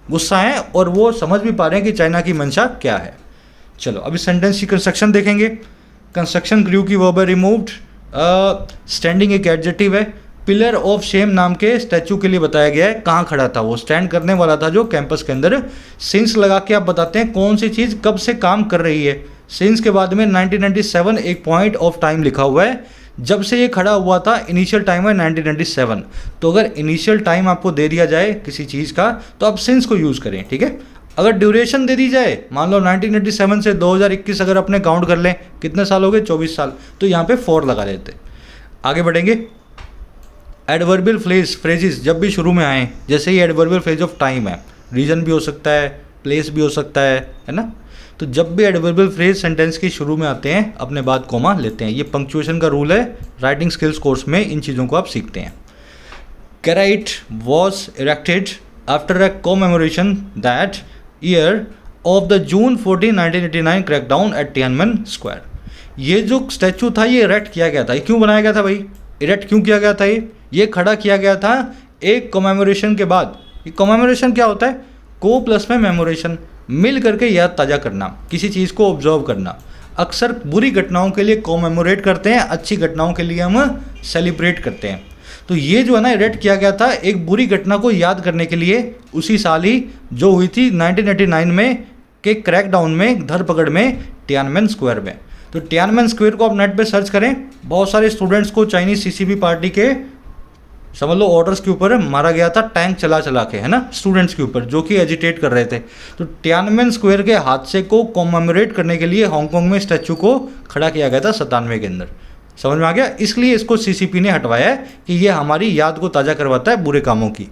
गुस्सा हैं और वो समझ भी पा रहे हैं कि चाइना की मंशा क्या है। चलो अब इस सेंटेंस की कंस्ट्रक्शन देखेंगे। कंस्ट्रक्शन क्रू की वर्ब रिमूव्ड, स्टैंडिंग एक एडजेक्टिव है, पिलर ऑफ शेम नाम के स्टैचू के लिए बताया गया है कहाँ खड़ा था, वो स्टैंड करने वाला था जो कैंपस के अंदर। सिंस लगा के आप बताते हैं कौन सी चीज़ कब से काम कर रही है। सिंस के बाद में 1997 एक पॉइंट ऑफ टाइम लिखा हुआ है, जब से ये खड़ा हुआ था इनिशियल टाइम है 1997। तो अगर इनिशियल टाइम आपको दे दिया जाए किसी चीज़ का तो आप सिंस को यूज़ करें, ठीक है। अगर ड्यूरेशन दे दी जाए, मान लो 1987 से 2021 अगर अपने काउंट कर लें, कितने साल हो गए, 24 साल, तो यहाँ पे 4 लगा देते। आगे बढ़ेंगे। एडवर्बियल फ्रेजेस जब भी शुरू में आए, जैसे ही एडवर्बियल फ्रेज ऑफ टाइम है, रीजन भी हो सकता है, प्लेस भी हो सकता है ना। तो जब भी एडवर्बियल फ्रेज सेंटेंस के शुरू में आते हैं अपने बाद कोमा लेते हैं। ये पंक्चुएशन का रूल है, राइटिंग स्किल्स कोर्स में इन चीज़ों को आप सीखते हैं। Carite was erected after a commemoration that year of the June 14, 1989 crackdown at Tiananmen Square. ये जो स्टैचू था ये इरेक्ट किया गया था। ये क्यों बनाया गया था भाई, इरेक्ट क्यों किया गया था, ये खड़ा किया गया था एक कॉमेमोरेशन के बाद। ये कॉमेमोरेशन क्या होता है, को प्लस में मेमोरेशन, मिल करके याद ताज़ा करना, किसी चीज़ को ऑब्जर्व करना। अक्सर बुरी घटनाओं के लिए कॉमेमोरेट करते हैं, अच्छी घटनाओं के लिए हम सेलिब्रेट करते हैं। तो ये जो है ना इरेक्ट किया गया था एक बुरी घटना को याद करने के लिए, उसी साल ही जो हुई थी 1989 में के क्रैकडाउन में, धरपकड़ में टियानमेन स्क्वायर में। तो टियानमेन स्क्वायर को आप नेट पे सर्च करें, बहुत सारे स्टूडेंट्स को चाइनीज सीसीपी पार्टी के समझ लो ऑर्डर्स के ऊपर मारा गया था, टैंक चला चला के, है ना, स्टूडेंट्स के ऊपर जो कि एजिटेट कर रहे थे। तो टियानमेन स्क्वायर के हादसे को कॉमेमोरेट करने के लिए हांगकांग में स्टैचू को खड़ा किया गया था 97 के अंदर। समझ में आ गया? इसलिए इसको सीसीपी ने हटवाया है कि ये हमारी याद को ताज़ा करवाता है बुरे कामों की।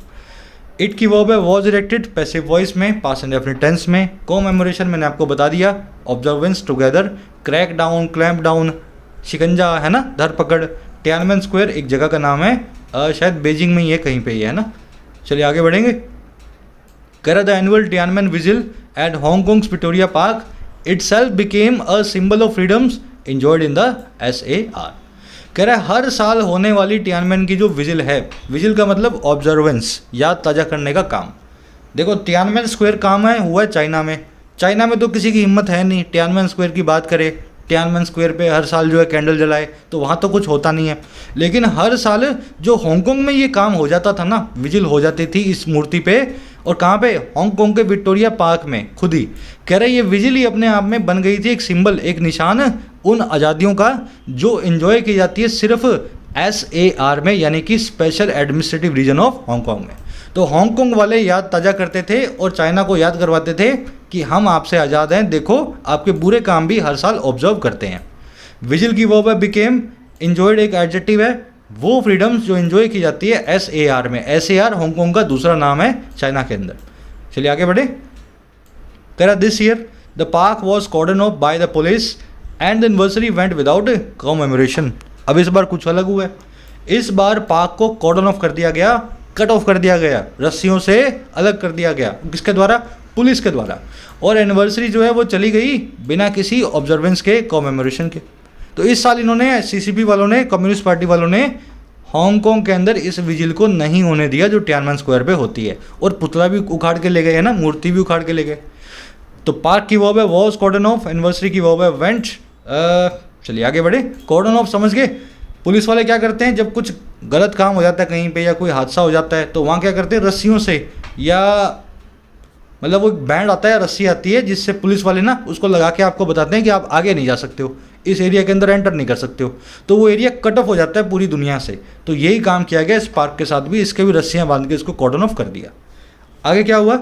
इट की वर्ब है वॉज इरेक्टेड, पैसिव वॉइस में, पास्ट इंडेफिनिट टेंस में। कॉमेमोरेशन मैंने आपको बता दिया, observance, together, crack down, clamp down, शिकंजा, है ना, धरपकड़। टियानमेन स्क्वायर एक जगह का नाम है, शायद बीजिंग में ये कहीं पे ही है ना। चलिए आगे बढ़ेंगे। कह रहा the annual Tiananmen vigil at Hong Kong's Victoria Park itself became a symbol of freedoms enjoyed in the SAR। कह रहा है हर साल होने वाली टियानमेन की जो विजिल है, विजिल का मतलब ऑब्जर्वेंस, याद ताज़ा करने का काम। देखो टियानमेन स्क्वायर काम है हुआ है चाइना में। चाइना में तो किसी की हिम्मत है नहीं टियानमेन स्क्वायर की बात करे, टियानमेन स्क्वायर पे हर साल जो है कैंडल जलाए, तो वहाँ तो कुछ होता नहीं है। लेकिन हर साल जो हांगकांग में ये काम हो जाता था ना, विजिल हो जाती थी इस मूर्ति पे, और कहाँ पे, हांगकांग के विक्टोरिया पार्क में खुद ही। कह रहे ये विजिल ही अपने आप में बन गई थी एक सिंबल, एक निशान उन आज़ादियों का जो इन्जॉय की जाती है सिर्फ SAR में, यानी कि special administrative region of Hong Kong में। तो हांगकांग वाले याद ताज़ा करते थे और चाइना को याद करवाते थे कि हम आपसे आज़ाद हैं, देखो आपके बुरे काम भी हर साल ऑब्जर्व करते हैं। विजिल की वर्ब है बिकेम, इंजॉयड एक एडजेक्टिव है, वो फ्रीडम्स जो इन्जॉय की जाती है SAR में। SAR हांगकांग का दूसरा नाम है चाइना के अंदर। चलिए आगे बढ़े। कह रहा this year the park was cordon off by the police and the anniversary went without commemoration. अब इस बार कुछ अलग हुआ है, इस बार पार्क को कॉर्डन ऑफ कर दिया गया, कट ऑफ कर दिया गया, रस्सियों से अलग कर दिया गया। किसके द्वारा? पुलिस के द्वारा। और एनिवर्सरी जो है वो चली गई बिना किसी ऑब्जर्वेंस के, कॉमेमोरेशन के। तो इस साल इन्होंने सीसीपी वालों ने, कम्युनिस्ट पार्टी वालों ने हांगकांग के अंदर इस विजिल को नहीं होने दिया जो टियानमेन स्क्वायर पे होती है। और पुतला भी उखाड़ के ले गए, है ना, मूर्ति भी उखाड़ के ले गए। तो पार्क की वर्ब है वॉज कॉर्डन ऑफ, एनिवर्सरी की वर्ब है वेंट। चलिए आगे बढ़े। कॉर्डन ऑफ समझ गए। पुलिस वाले क्या करते हैं जब कुछ गलत काम हो जाता है कहीं पे या कोई हादसा हो जाता है, तो वहाँ क्या करते हैं, रस्सियों से, या मतलब वो बैंड आता है, रस्सी आती है, जिससे पुलिस वाले ना उसको लगा के आपको बताते हैं कि आप आगे नहीं जा सकते हो, इस एरिया के अंदर एंटर नहीं कर सकते हो। तो वो एरिया कट ऑफ हो जाता है पूरी दुनिया से। तो यही काम किया गया इस पार्क के साथ भी, इसके भी रस्सियाँ बांध के इसको कॉर्डन ऑफ कर दिया। आगे क्या हुआ?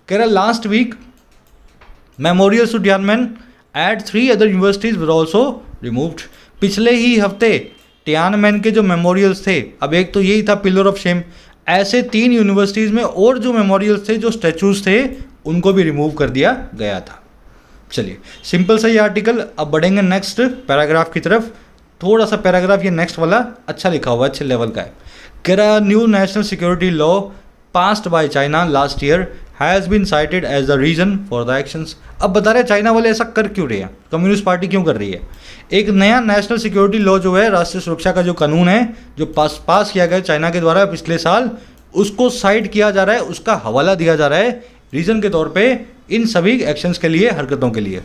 कह रहा last week memorials to Tiananmen at 3 other universities were also removed. पिछले ही हफ्ते टियानमेन के जो मेमोरियल्स थे, अब एक तो यही था पिलर ऑफ शेम, ऐसे 3 यूनिवर्सिटीज़ में और जो मेमोरियल्स थे, जो स्टैचूज थे, उनको भी रिमूव कर दिया गया था। चलिए सिंपल सा ये आर्टिकल। अब बढ़ेंगे नेक्स्ट पैराग्राफ की तरफ। थोड़ा सा पैराग्राफ ये नेक्स्ट वाला अच्छा लिखा हुआ है, अच्छे लेवल का है। कह रहा new national security law passed by China last year has been cited as the reason for the actions. अब बता रहे चाइना वाले ऐसा कर क्यों रहे हैं, कम्युनिस्ट पार्टी क्यों कर रही है। एक नया नेशनल सिक्योरिटी लॉ जो है, राष्ट्रीय सुरक्षा का जो कानून है, जो पास किया गया चाइना के द्वारा पिछले साल, उसको साइड किया जा रहा है, उसका हवाला दिया जा रहा है रीज़न के तौर पे इन सभी एक्शंस के लिए, हरकतों के लिए।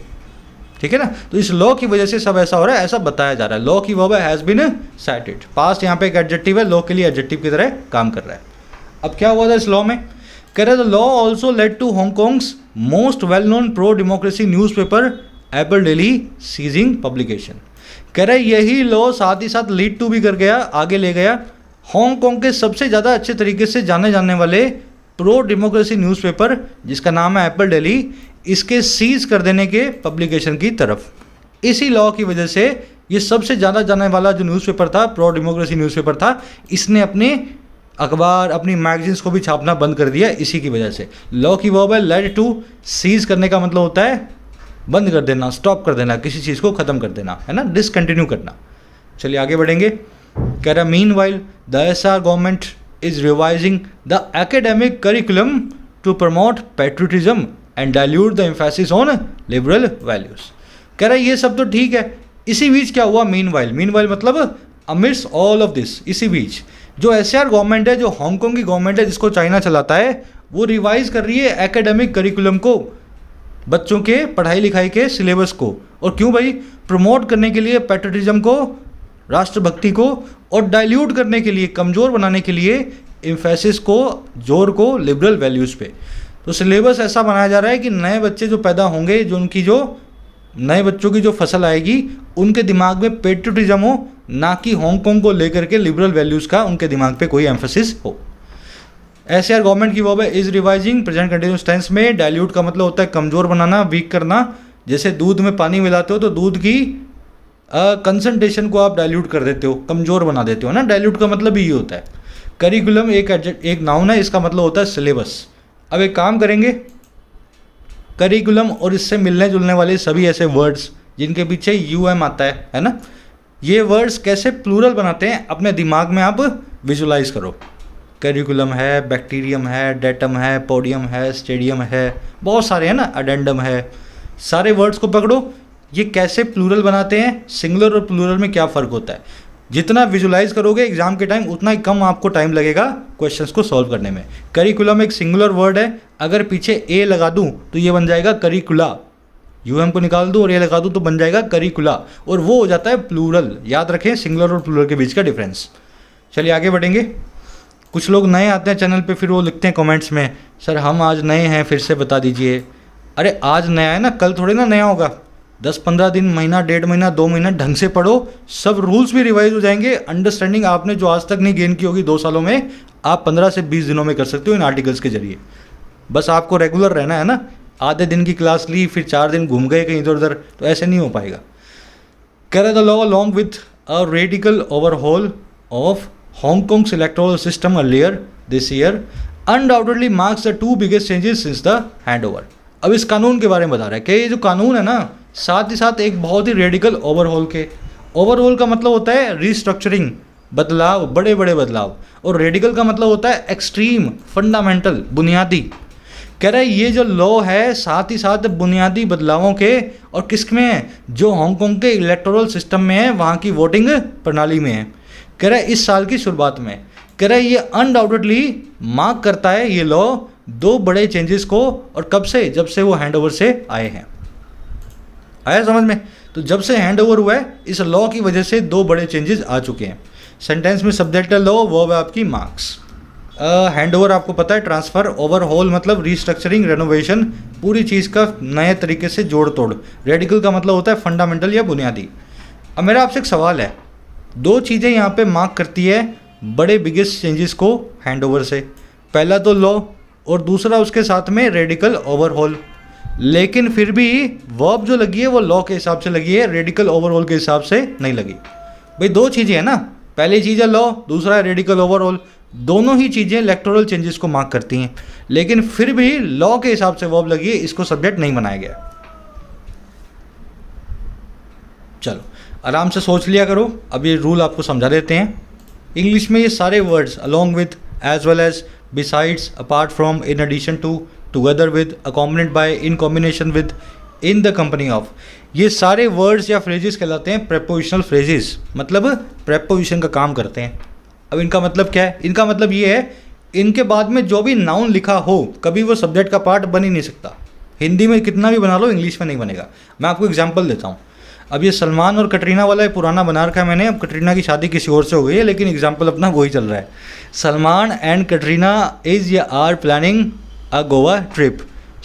ठीक है ना। तो इस लॉ की वजह से सब ऐसा हो रहा है, ऐसा बताया जा रहा है। लॉ की verb has been cited, past यहाँ पे एक एडजेक्टिव है, लॉ के लिए एडजेक्टिव की तरह काम कर रहा है। अब क्या हुआ था इस लॉ में? कह रहे the law also led to Hong Kong's most well known pro democracy newspaper Apple Daily seizing publication. कह रहे यही लॉ साथ ही साथ लीड टू भी कर गया, आगे ले गया हांगकांग के सबसे ज़्यादा अच्छे तरीके से जाने जाने वाले प्रो डेमोक्रेसी न्यूज़पेपर, जिसका नाम है एपल डेली, इसके सीज कर देने के पब्लिकेशन की तरफ। इसी लॉ की वजह से ये सबसे ज़्यादा जाने वाला जो न्यूज़पेपर था, प्रो डेमोक्रेसी न्यूज़पेपर था, इसने अपने अखबार, अपनी मैगजीन्स को भी छापना बंद कर दिया इसी की वजह से। लॉ की वर्ब है लेड टू, सीज करने का मतलब होता है बंद कर देना, स्टॉप कर देना, किसी चीज़ को ख़त्म कर देना, है ना, डिसकंटिन्यू करना। चलिए आगे बढ़ेंगे। कह रहा meanwhile the SR government is revising the academic curriculum to promote patriotism and dilute the emphasis on liberal values. कह रहा है ये सब तो ठीक है, इसी बीच क्या हुआ? मीनवाइल मतलब अमिड्स ऑल ऑफ दिस, इसी बीच जो SR गवर्नमेंट है, जो हांगकांग की गवर्नमेंट है, जिसको चाइना चलाता है, वो रिवाइज कर रही है एकेडमिक करिकुलम को, बच्चों के पढ़ाई लिखाई के सिलेबस को। और क्यों भाई? प्रमोट करने के लिए पैट्रियटिज्म को, राष्ट्रभक्ति को, और डाइल्यूट करने के लिए, कमज़ोर बनाने के लिए एम्फेसिस को, जोर को लिबरल वैल्यूज़ पे। तो सिलेबस ऐसा बनाया जा रहा है कि नए बच्चे जो पैदा होंगे, जो उनकी जो नए बच्चों की जो फसल आएगी उनके दिमाग में पेट्रियोटिज्म हो, ना कि हांगकांग को लेकर के लिबरल वैल्यूज़ का उनके दिमाग पे कोई एम्फोसिस हो। ऐसे यार गवर्नमेंट की वर्ब है is revising present continuous tense में। डाइल्यूट का मतलब होता है कमज़ोर बनाना, वीक करना। जैसे दूध में पानी मिलाते हो तो दूध की कंसंट्रेशन को आप डाइल्यूट कर देते हो, कमज़ोर बना देते हो ना। डाइल्यूट का मतलब ही ये होता है। करिकुलम एक नाउन है, इसका मतलब होता है सिलेबस। अब एक काम करेंगे, करिकुलम और इससे मिलने जुलने वाले सभी ऐसे वर्ड्स जिनके पीछे यूएम आता है ना, ये वर्ड्स कैसे प्लूरल बनाते हैं अपने दिमाग में आप विजुलाइज करो। करिकुलम है, बैक्टीरियम है, डेटम है, पोडियम है, स्टेडियम है, बहुत सारे हैं ना, अडेंडम है। सारे वर्ड्स को पकड़ो, ये कैसे प्लूरल बनाते हैं, सिंगुलर और प्लूरल में क्या फ़र्क होता है। जितना विजुलाइज करोगे एग्जाम के टाइम उतना ही कम आपको टाइम लगेगा क्वेश्चंस को सॉल्व करने में। करिकुलम एक सिंगुलर वर्ड है, अगर पीछे ए लगा दूं तो ये बन जाएगा करिकुला, यूएम को निकाल दूं और ए लगा दूं तो बन जाएगा करिकुला, और वो हो जाता है प्लूरल। याद रखें सिंगुलर और प्लूरल के बीच का डिफरेंस। चलिए आगे बढ़ेंगे। कुछ लोग नए आते हैं चैनल पे, फिर वो लिखते हैं कमेंट्स में सर हम आज नए हैं फिर से बता दीजिए। अरे आज नया है ना, कल थोड़ी ना नया होगा। 10-15 दिन, महीना, 1.5 महीना, 2 महीना ढंग से पढ़ो, सब रूल्स भी रिवाइज हो जाएंगे। अंडरस्टैंडिंग आपने जो आज तक नहीं गेन की होगी 2 सालों में, आप 15 से 20 दिनों में कर सकते हो इन आर्टिकल्स के जरिए। बस आपको रेगुलर रहना है ना। आधे दिन की क्लास ली फिर 4 दिन घूम गए कहीं इधर उधर, तो ऐसे नहीं हो पाएगा। कह the law along with a radical overhaul of Hong Kong's electoral system earlier this year undoubtedly marks the 2 biggest changes since the handover। अब इस कानून के बारे में बता रहा है कि ये जो कानून है ना, साथ ही साथ एक बहुत ही रेडिकल ओवरहॉल के। ओवरहॉल का मतलब होता है रिस्ट्रक्चरिंग, बदलाव, बड़े बड़े बदलाव, और रेडिकल का मतलब होता है एक्सट्रीम, फंडामेंटल, बुनियादी। कह रहा है ये जो लॉ है साथ ही साथ बुनियादी बदलावों के, और किसमें है, जो हांगकांग के इलेक्टोरल सिस्टम में है, वहाँ की वोटिंग प्रणाली में है। कह रहा है इस साल की शुरुआत में, कह रहा है ये अनडाउटेडली मार्क करता है ये लॉ 2 बड़े चेंजेस को। और कब से, जब से वो हैंडओवर से आए हैं। आया समझ में? तो जब से हैंडओवर हुआ है इस लॉ की वजह से 2 बड़े चेंजेस आ चुके हैं। सेंटेंस में सब्जेक्ट है लॉ, वर्ब है आपकी मार्क्स। हैंडओवर आपको पता है ट्रांसफ़र, ओवरहॉल मतलब रिस्ट्रक्चरिंग, रेनोवेशन, पूरी चीज़ का नए तरीके से जोड़ तोड़। रेडिकल का मतलब होता है फंडामेंटल या बुनियादी। अब मेरा आपसे एक सवाल है, 2 चीज़ें यहाँ पे मार्क करती है बड़े बिगेस्ट चेंजेस को हैंडओवर से। पहला तो लॉ और दूसरा उसके साथ में रेडिकल ओवरहॉल। लेकिन फिर भी वर्ब जो लगी है वो लॉ के हिसाब से लगी है, रेडिकल ओवरहॉल के हिसाब से नहीं लगी। भाई 2 चीज़ें हैं ना, पहली चीज़ है लॉ, दूसरा है रेडिकल ओवरहॉल। दोनों ही चीज़ें इलेक्टोरल चेंजेस को मार्क करती हैं, लेकिन फिर भी लॉ के हिसाब से वर्ब लगी है, इसको सब्जेक्ट नहीं बनाया गया। चलो आराम से सोच लिया करो। अब ये रूल आपको समझा देते हैं। इंग्लिश में ये सारे words along with, as well as, besides, apart from, in addition to, together with, accompanied by, in combination with, in the company of, ये सारे वर्ड्स या फ्रेजेस कहलाते हैं प्रेपोजिशनल फ्रेजेस, मतलब प्रेपोजिशन का काम करते हैं। अब इनका मतलब क्या है? इनका मतलब ये है इनके बाद में जो भी नाउन लिखा हो कभी वो सब्जेक्ट का पार्ट बन ही नहीं सकता। हिंदी में कितना भी बना लो इंग्लिश में नहीं बनेगा। मैं आपको एग्जाम्पल देता हूँ। अब ये सलमान और कटरीना वाला पुराना बना रखा है मैंने। अब कटरीना की शादी किसी और से हो गई है, लेकिन एग्जाम्पल अपना वही चल रहा है। सलमान एंड कटरीना इज़ या are planning a Goa trip.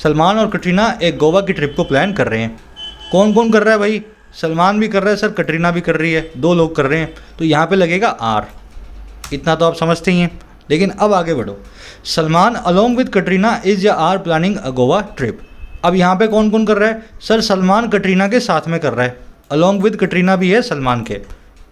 Salman और कटरीना एक गोवा की ट्रिप को प्लान कर रहे हैं। कौन कौन कर रहा है भाई? सलमान भी कर रहा है सर, कटरीना भी कर रही है, 2 लोग कर रहे हैं, तो यहाँ पे लगेगा आर। इतना तो आप समझते ही हैं। लेकिन अब आगे बढ़ो। Salman along with Katrina is या are planning a Goa trip. अब यहाँ पे कौन कौन कर रहा है? सर सलमान कटरीना के साथ में कर रहा है, अलॉन्ग विद कटरीना भी है सलमान के,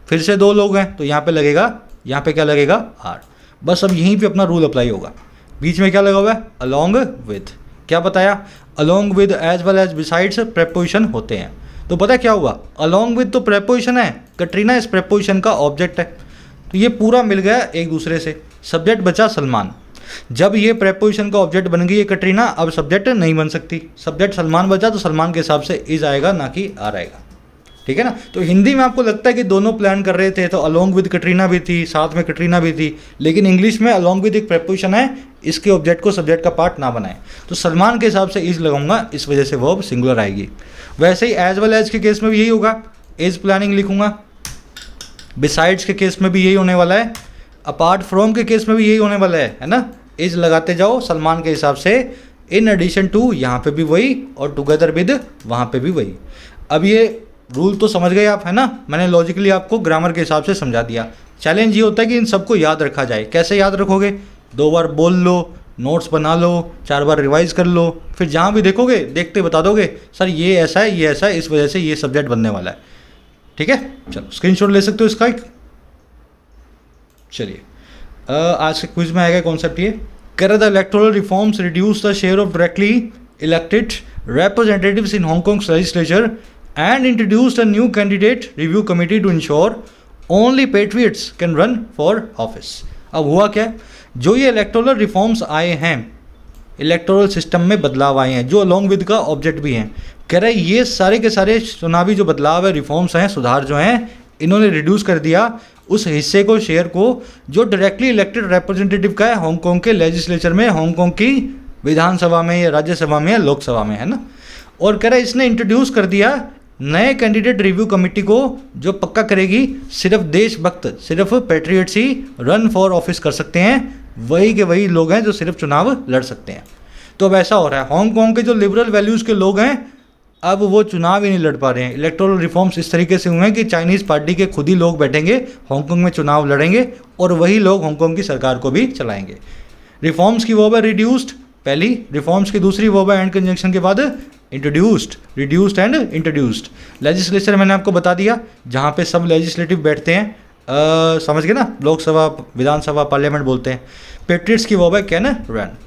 फिर से 2 लोग हैं, तो यहाँ पे लगेगा, यहाँ पे क्या लगेगा? आर। बस अब यहीं पे अपना रूल अप्लाई होगा। बीच में क्या लगा हुआ है? Along with. क्या बताया? Along with, as well as, besides preposition होते हैं। तो पता क्या हुआ? अलॉन्ग विद तो प्रेपोजिशन है, कटरीना इस प्रेपोजिशन का ऑब्जेक्ट है, तो ये पूरा मिल गया एक दूसरे से। सब्जेक्ट बचा सलमान। जब ये प्रेपोजिशन का ऑब्जेक्ट बन गई है कटरीना, अब सब्जेक्ट नहीं बन सकती। सब्जेक्ट सलमान बचा तो सलमान के हिसाब से इज आएगा, ना कि आर आएगा। ठीक है ना? तो हिंदी में आपको लगता है कि दोनों प्लान कर रहे थे, तो अलॉन्ग विद कटरीना भी थी, साथ में कटरीना भी थी, लेकिन इंग्लिश में अलॉन्ग विद एक प्रेपोजिशन है, इसके ऑब्जेक्ट को सब्जेक्ट का पार्ट ना बनाए, तो सलमान के हिसाब से इज लगाऊंगा, इस वजह से वर्ब सिंगुलर आएगी। वैसे ही एज वेल एज के केस में भी यही होगा, इज प्लानिंग लिखूंगा। बिसाइड्स के केस में भी यही होने वाला है, अपार्ट फ्रॉम के केस में भी यही होने वाला है ना? इज लगाते जाओ सलमान के हिसाब से, इन एडिशन टू यहाँ पे भी वही, और टुगेदर विद वहाँ पे भी वही। अब ये रूल तो समझ गए आप, है ना, मैंने लॉजिकली आपको ग्रामर के हिसाब से समझा दिया। चैलेंज ये होता है कि इन सबको याद रखा जाए। कैसे याद रखोगे? 2 बार बोल लो, नोट्स बना लो, 4 बार रिवाइज कर लो, फिर जहाँ भी देखोगे देखते बता दोगे सर ये ऐसा है, ये ऐसा है, इस वजह से ये सब्जेक्ट बनने वाला है। ठीक है, चलो स्क्रीनशॉट ले सकते हो इसका एक। चलिए आज के क्विज में आएगा कॉन्सेप्ट ये, कर the electoral reforms reduce the share of directly elected representatives in Hong Kong's legislature and introduced a new candidate review committee to ensure only patriots can run for office। अब हुआ क्या, जो ये electoral reforms आए हैं, electoral system में बदलाव आए हैं, जो अलॉन्ग विद का ऑब्जेक्ट भी हैं, कह रहे ये सारे के सारे चुनावी जो बदलाव है, रिफॉर्म्स हैं, सुधार जो हैं, इन्होंने रिड्यूस कर दिया उस हिस्से को, शेयर को, जो डायरेक्टली इलेक्टेड रिप्रेजेंटेटिव का है हांगकांग के लेजिस्लेचर में, हांगकांग की विधानसभा में या राज्यसभा में या लोकसभा में, है ना। और कह रहा है इसने इंट्रोड्यूस कर दिया नए कैंडिडेट रिव्यू कमेटी को, जो पक्का करेगी सिर्फ देशभक्त, सिर्फ patriots he run for office कर सकते हैं, वही के वही लोग हैं जो सिर्फ चुनाव लड़ सकते हैं। तो अब ऐसा हो रहा है, हांगकांग के जो लिबरल वैल्यूज़ के लोग हैं अब वो चुनाव ही नहीं लड़ पा रहे हैं। इलेक्टोरल रिफॉर्म्स इस तरीके से हुए हैं कि चाइनीज़ पार्टी के खुद ही लोग बैठेंगे हांगकांग में, चुनाव लड़ेंगे और वही लोग हांगकांग की सरकार को भी चलाएंगे। रिफॉर्म्स की वर्ब है रिड्यूस्ड, पहली, रिफॉर्म्स की दूसरी वर्ब है एंड कंजंक्शन के बाद introduced, reduced and introduced. Legislature मैंने आपको बता दिया, जहाँ पे सब लेजिस्लेटिव बैठते हैं, समझ गए ना, लोकसभा, विधानसभा, पार्लियामेंट बोलते हैं। पेट्रियट्स की वर्ब है कैन रन।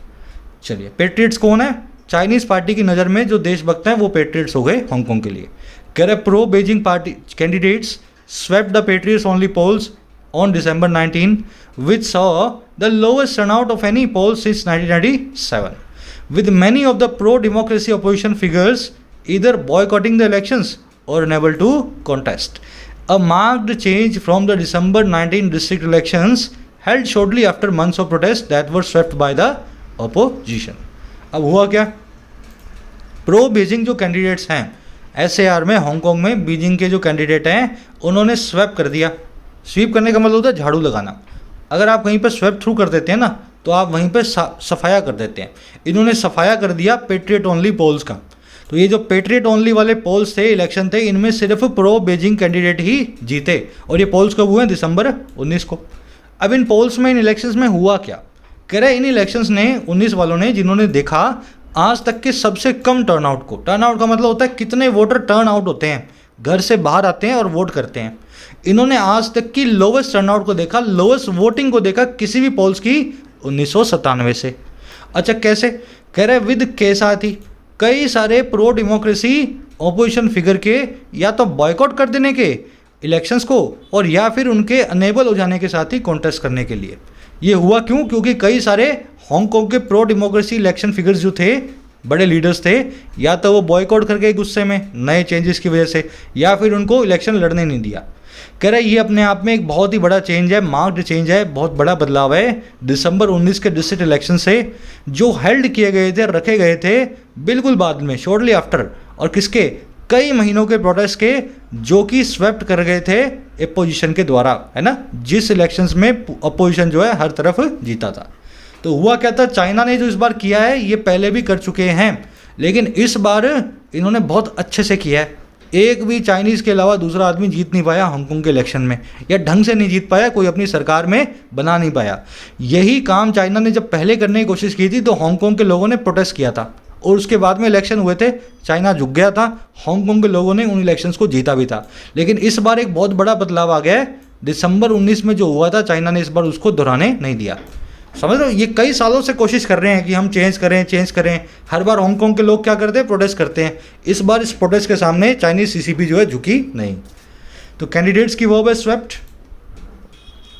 चलिए पेट्रियट्स कौन है? चाइनीज़ पार्टी की नज़र में जो देशभक्त हैं वो पेट्रियट्स हो गए हांगकांग के लिए। कह रहे pro Beijing party candidates swept the patriots only polls on December 19, which saw the lowest turnout of any poll since 1997, with many of the pro-democracy opposition figures either boycotting the elections or unable to contest. A marked change from the December 19 district elections held shortly after months of protests that were swept by the opposition. अब हुआ क्या? Pro Beijing जो candidates हैं SAR में, Hong Kong में Beijing के जो candidate हैं उन्होंने स्वेप कर दिया। स्वीप करने का मतलब होता है झाड़ू लगाना। अगर आप कहीं पर स्वेप थ्रू कर देते हैं ना, तो आप वहीं पर सफाया कर देते हैं। इन्होंने सफाया कर दिया पेट्रियट ओनली पोल्स का। तो ये जो पेट्रियट ओनली वाले पोल्स थे, इलेक्शन थे, इनमें सिर्फ प्रो बीजिंग कैंडिडेट ही जीते। और ये पोल्स कब हुए हैं? दिसंबर 19 को। अब इन पोल्स में, इन इलेक्शंस में हुआ क्या? कह रहे इन इलेक्शंस ने 19 वालों ने, जिन्होंने देखा आज तक के सबसे कम टर्नआउट को, टर्नआउट का मतलब होता है कितने वोटर टर्न आउट होते हैं, घर से बाहर आते हैं और वोट करते हैं। इन्होंने आज तक की लोवेस्ट टर्नआउट को देखा, लोवेस्ट वोटिंग को देखा किसी भी पोल्स की 1997 से। अच्छा कैसे? कह रहे विद के साथ ही कई सारे प्रो डेमोक्रेसी ऑपोजिशन फिगर के या तो बॉयकॉट कर देने के इलेक्शंस को, और या फिर उनके अनेबल हो जाने के साथ ही कॉन्टेस्ट करने के लिए। ये हुआ क्यों? क्योंकि कई सारे हांगकांग के प्रो डेमोक्रेसी इलेक्शन फिगर्स जो थे, बड़े लीडर्स थे, या तो वो बॉयकॉट कर गए गुस्से में नए चेंजेस की वजह से, या फिर उनको इलेक्शन लड़ने नहीं दिया। कह रहा है ये अपने आप में एक बहुत ही बड़ा चेंज है, मार्क्ड चेंज है, बहुत बड़ा बदलाव है दिसंबर 19 के डिस्ट्रिक्ट इलेक्शन से, जो हेल्ड किए गए थे, रखे गए थे बिल्कुल बाद में, शॉर्टली आफ्टर, और किसके? कई महीनों के प्रोटेस्ट के, जो कि स्वेप्ट कर गए थे अपोजिशन के द्वारा, है ना, जिस इलेक्शंस में अपोजिशन जो है हर तरफ जीता था। तो हुआ क्या था? चाइना ने जो इस बार किया है ये पहले भी कर चुके हैं, लेकिन इस बार इन्होंने बहुत अच्छे से किया है। एक भी चाइनीज़ के अलावा दूसरा आदमी जीत नहीं पाया हांगकांग के इलेक्शन में, या ढंग से नहीं जीत पाया, कोई अपनी सरकार में बना नहीं पाया। यही काम चाइना ने जब पहले करने की कोशिश की थी तो हांगकांग के लोगों ने प्रोटेस्ट किया था, और उसके बाद में इलेक्शन हुए थे, चाइना झुक गया था, हांगकांग के लोगों ने उन इलेक्शंस को जीता भी था। लेकिन इस बार एक बहुत बड़ा बदलाव आ गया है, दिसंबर 19 में जो हुआ था चाइना ने इस बार उसको दोहराने नहीं दिया। समझ रहे हो? ये कई सालों से कोशिश कर रहे हैं कि हम चेंज करें। हर बार हांगकांग के लोग क्या करते हैं? प्रोटेस्ट करते हैं। इस बार इस प्रोटेस्ट के सामने चाइनीज सीसीपी जो है झुकी नहीं। तो कैंडिडेट्स की वर्ब है स्वेप्ट,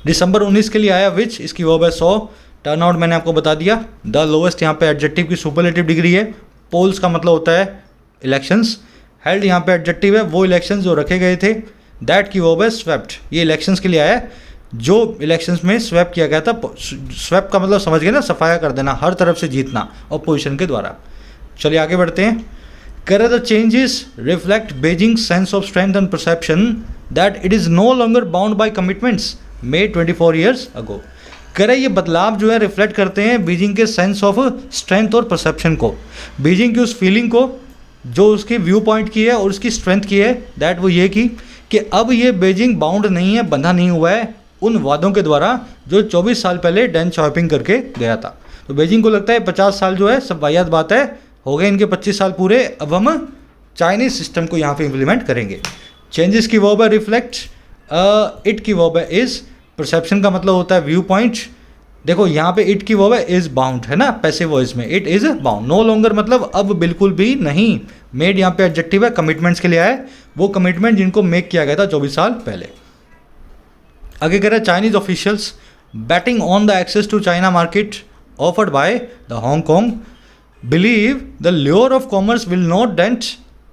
दिसंबर 19 के लिए आया विच, इसकी वर्ब है 100। टर्नआउट मैंने आपको बता दिया। द लोवेस्ट यहाँ पे एडजेक्टिव की सुपरलेटिव डिग्री है। पोल्स का मतलब होता है इलेक्शंस। हेल्ड यहाँ पे एडजेक्टिव है, वो इलेक्शंस जो रखे गए थे। दैट की वर्ब है स्वेप्ट, ये इलेक्शंस के लिए आया है, जो इलेक्शंस में स्वेप किया गया था। स्वेप का मतलब समझ गए ना, सफाया कर देना, हर तरफ से जीतना अपोजिशन के द्वारा। चलिए आगे बढ़ते हैं। करे the changes reflect Beijing sense of strength and perception that it is no longer bound by commitments made 24 years ago. करे ये बदलाव जो है रिफ्लेक्ट करते हैं बीजिंग के सेंस ऑफ स्ट्रेंथ और परसेप्शन को, बीजिंग की उस फीलिंग को जो उसकी व्यू पॉइंट की है और उसकी स्ट्रेंथ की है, दैट वो ये की कि अब ये बीजिंग बाउंड नहीं है, बंधा नहीं हुआ है उन वादों के द्वारा जो 24 साल पहले डेन शॉपिंग करके गया था। तो बीजिंग को लगता है 50 साल जो है सब वाहियात बात है, हो गए इनके 25 साल पूरे, अब हम चाइनीज़ सिस्टम को यहाँ पे इम्प्लीमेंट करेंगे। चेंजेस की वर्ब है रिफ्लेक्ट, इट की वर्ब है इज़, परसेप्शन का मतलब होता है व्यू पॉइंट। देखो यहाँ पे इट की वर्ब है इज़ बाउंड है ना, पैसिव वॉइस में it is bound. No longer मतलब अब बिल्कुल भी नहीं। मेड यहाँ पे एडजेक्टिव है, कमिटमेंट्स के लिए आया है, वो कमिटमेंट जिनको मेक किया गया था 24 साल पहले। आगे कह रहा है Chinese officials betting on the access to China market offered by the Hong Kong believe the lure of commerce will not dent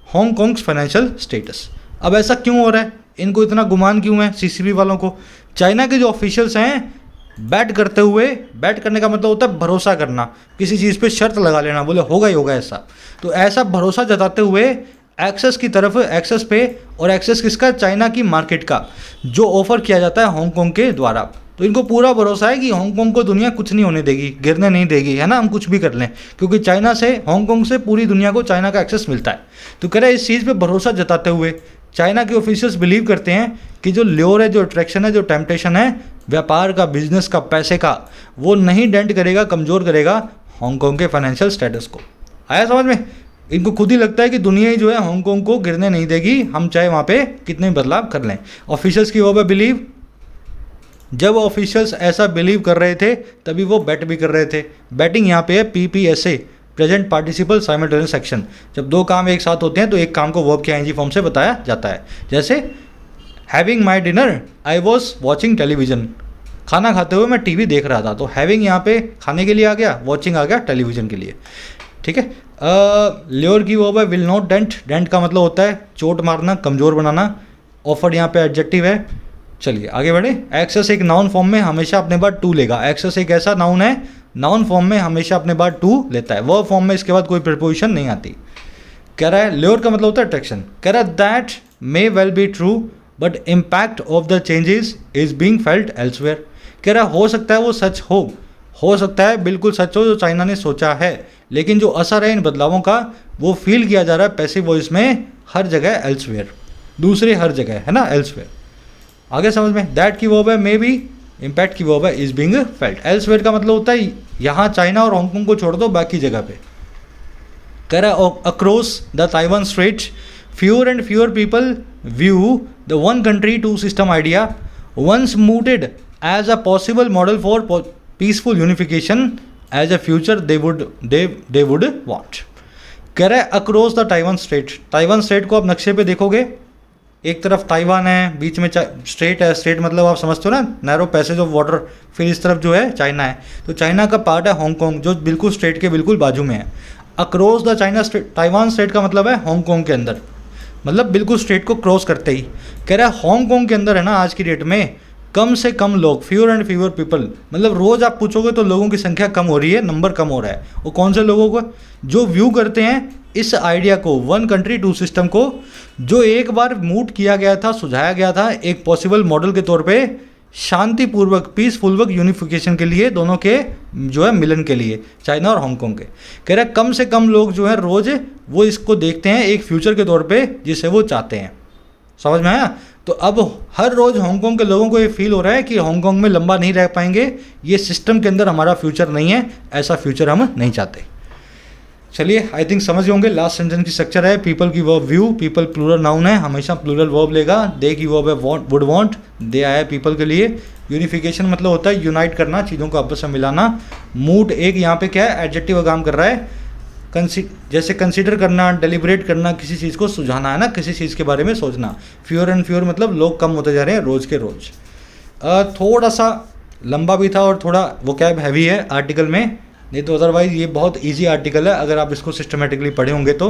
Hong Kong's financial status. अब ऐसा क्यों हो रहा है, इनको इतना गुमान क्यों है सीसीपी वालों को? चाइना के जो ऑफिशियल्स हैं बैट करते हुए, बैट करने का मतलब होता है भरोसा करना, किसी चीज़ पे शर्त लगा लेना, बोले होगा ही होगा ऐसा, तो ऐसा भरोसा जताते हुए एक्सेस की तरफ, एक्सेस पे, और एक्सेस किसका? चाइना की मार्केट का, जो ऑफर किया जाता है हांगकांग के द्वारा। तो इनको पूरा भरोसा है कि हांगकांग को दुनिया कुछ नहीं होने देगी, गिरने नहीं देगी, है ना, हम कुछ भी कर लें, क्योंकि चाइना से, हांगकांग से पूरी दुनिया को चाइना का एक्सेस मिलता है। तो कह रहे हैं इस चीज़ पे भरोसा जताते हुए चाइना के ऑफिशियल्स बिलीव करते हैं कि जो ल्योर है, जो अट्रैक्शन है, जो टेम्पटेशन है व्यापार का, बिजनेस का, पैसे का, वो नहीं डेंट करेगा, कमज़ोर करेगा हांगकांग के फाइनेंशियल स्टेटस को। आया समझ में? इनको खुद ही लगता है कि दुनिया ही जो है हांगकांग को गिरने नहीं देगी, हम चाहे वहाँ पे कितने बदलाव कर लें। ऑफिशियल्स की वो है बिलीव, जब ऑफिशियल्स ऐसा बिलीव कर रहे थे तभी वो बैट भी कर रहे थे। बैटिंग यहाँ पे है PPSA, present participle simultaneous action. जब दो काम एक साथ होते हैं तो एक काम को वर्ब के ING फॉर्म से बताया जाता है। जैसे having my dinner I was watching television, खाना खाते हुए मैं टीवी देख रहा था, तो हैविंग यहाँ पे खाने के लिए आ गया, वॉचिंग आ गया टेलीविजन के लिए। ठीक है। ल्योर की वर्ब है विल नॉट डेंट, डेंट का मतलब होता है चोट मारना, कमज़ोर बनाना। ऑफर्ड यहाँ पे एडजेक्टिव है। चलिए आगे बढ़े। एक्सेस एक नाउन फॉर्म में हमेशा अपने बाद टू लेगा। एक्सेस एक ऐसा नाउन है, नाउन फॉर्म में हमेशा अपने बाद टू लेता है, वर्ब फॉर्म में इसके बाद कोई प्रीपोजिशन नहीं आती। कह रहा है ल्योर का मतलब होता है अट्रैक्शन। कह रहा है that may well be true but impact of the changes is being felt elsewhere. कह रहा है हो सकता है वो सच हो सकता है बिल्कुल सच हो जो चाइना ने सोचा है, लेकिन जो असर है इन बदलावों का वो फील किया जा रहा है पैसिव वॉइस में हर जगह, एल्सवेयर, दूसरी हर जगह, है ना, एल्सवेयर। आगे समझ में। दैट की वर्ब है मे बी, इम्पैक्ट की वर्ब है इज बीइंग फेल्ट। एल्सवेयर का मतलब होता है यहाँ चाइना और हांगकांग को छोड़ दो बाकी जगह पे। कह रहा है across the Taiwan straight fewer and fewer people view the one country two system idea once mooted as a possible model for peaceful unification as a future they would want। कह रहा है across the Taiwan straight. Taiwan straight को आप नक्शे पे देखोगे, एक तरफ ताइवान है, बीच में स्ट्रेट है। स्ट्रेट मतलब आप समझते हो ना, नैरो पैसेज ऑफ वाटर। फिर इस तरफ जो है चाइना है, तो चाइना का पार्ट है हांगकांग जो बिल्कुल स्ट्रेट के बिल्कुल बाजू में है। Across the China straight, Taiwan straight का मतलब है हांगकांग के अंदर, मतलब बिल्कुल स्ट्रेट को क्रॉस करते ही। कह रहा है हांगकांग के अंदर है ना आज की डेट में कम से कम लोग, फ्यूअर एंड फ्यूअर पीपल, मतलब रोज़ आप पूछोगे तो लोगों की संख्या कम हो रही है, नंबर कम हो रहा है। वो कौन से लोगों को? जो व्यू करते हैं इस आइडिया को, वन कंट्री टू सिस्टम को, जो एक बार मूट किया गया था, सुझाया गया था एक पॉसिबल मॉडल के तौर पे, शांतिपूर्वक पीसफुलवक यूनिफिकेशन के लिए, दोनों के जो है मिलन के लिए, चाइना और हांगकांग के। कह रहा है कम से कम लोग जो है रोज़ वो इसको देखते हैं एक फ्यूचर के तौर पे जिसे वो चाहते हैं। समझ में आया? तो अब हर रोज़ हांगकांग के लोगों को ये फील हो रहा है कि हांगकांग में लंबा नहीं रह पाएंगे, ये सिस्टम के अंदर हमारा फ्यूचर नहीं है, ऐसा फ्यूचर हम नहीं चाहते। चलिए आई थिंक समझ गए होंगे। लास्ट सेंटेंस की स्ट्रक्चर है पीपल की verb view, people plural noun है, हमेशा प्लूरल वर्ब लेगा। दे की वर्ब है वुड वांट, दे आया पीपल के लिए। यूनिफिकेशन मतलब होता है यूनाइट करना, चीज़ों को आपस में मिलाना। मूड एक यहाँ पे क्या है, एडजेक्टिव का काम कर रहा है। जैसे कंसीडर करना, डेलिब्रेट करना, किसी चीज़ को सुझाना, है ना, किसी चीज़ के बारे में सोचना। फ्यूअर एंड फ्यूअर मतलब लोग कम होते जा रहे हैं रोज़ के रोज़। थोड़ा सा लंबा भी था और थोड़ा वोकैब हैवी है आर्टिकल में, नहीं तो अदरवाइज़ ये बहुत इजी आर्टिकल है अगर आप इसको सिस्टमेटिकली पढ़े होंगे तो।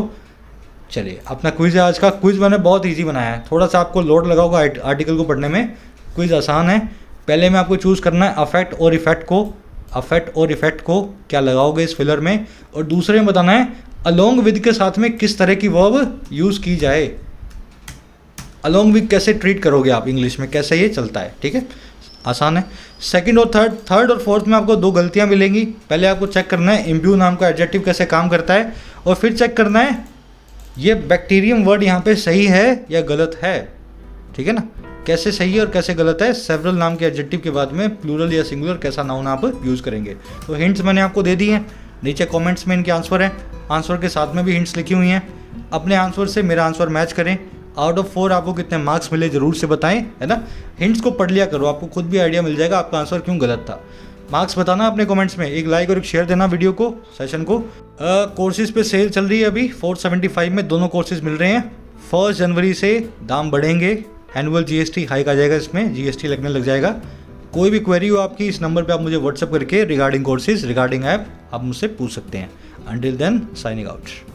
चलिए अपना क्विज़ है आज का। क्विज़ मैंने बहुत इजी बनाया है, थोड़ा सा आपको लोड लगा होगा आर्टिकल को पढ़ने में। क्विज़ आसान है। पहले में आपको चूज़ करना है अफेक्ट और इफेक्ट को, अफेक्ट और इफेक्ट को क्या लगाओगे इस फिलर में, और दूसरे में बताना है अलोंग विद के साथ में किस तरह की वर्ब यूज़ की जाए। अलोंग विद कैसे ट्रीट करोगे आप इंग्लिश में, कैसे ये चलता है, ठीक है, आसान है। सेकंड और थर्ड और फोर्थ में आपको दो गलतियां मिलेंगी। पहले आपको चेक करना है इम्ब्यू नाम का एडजेक्टिव कैसे काम करता है, और फिर चेक करना है ये बैक्टीरियम वर्ड यहाँ पे सही है या गलत है, ठीक है ना। कैसे सही है और कैसे गलत है, सेवरल नाम के एडजेक्टिव के बाद में प्लूरल या सिंगुलर कैसा नाउन आप यूज़ करेंगे। तो हिंट्स मैंने आपको दे दी हैं, नीचे कमेंट्स में इनके आंसर हैं, आंसर के साथ में भी हिंट्स लिखी हुई हैं। अपने आंसर से मेरा आंसर मैच करें। आउट ऑफ 4 आपको कितने मार्क्स मिले ज़रूर से बताएं, है ना। हिंट्स को पढ़ लिया करो, आपको खुद भी आइडिया मिल जाएगा आपका आंसर क्यों गलत था। मार्क्स बताना अपने कमेंट्स में, एक लाइक और एक शेयर देना वीडियो को, सेशन को। कोर्सेज पे सेल चल रही है अभी, 475 में दोनों कोर्सेज मिल रहे हैं। 1 जनवरी से दाम बढ़ेंगे, एनुअल GST हाइक आ जाएगा, इसमें GST लगने लग जाएगा। कोई भी क्वेरी हो आपकी, इस नंबर पे आप मुझे व्हाट्सअप करके रिगार्डिंग कोर्सेज, रिगार्डिंग ऐप आप मुझसे पूछ सकते हैं। Until then, signing out.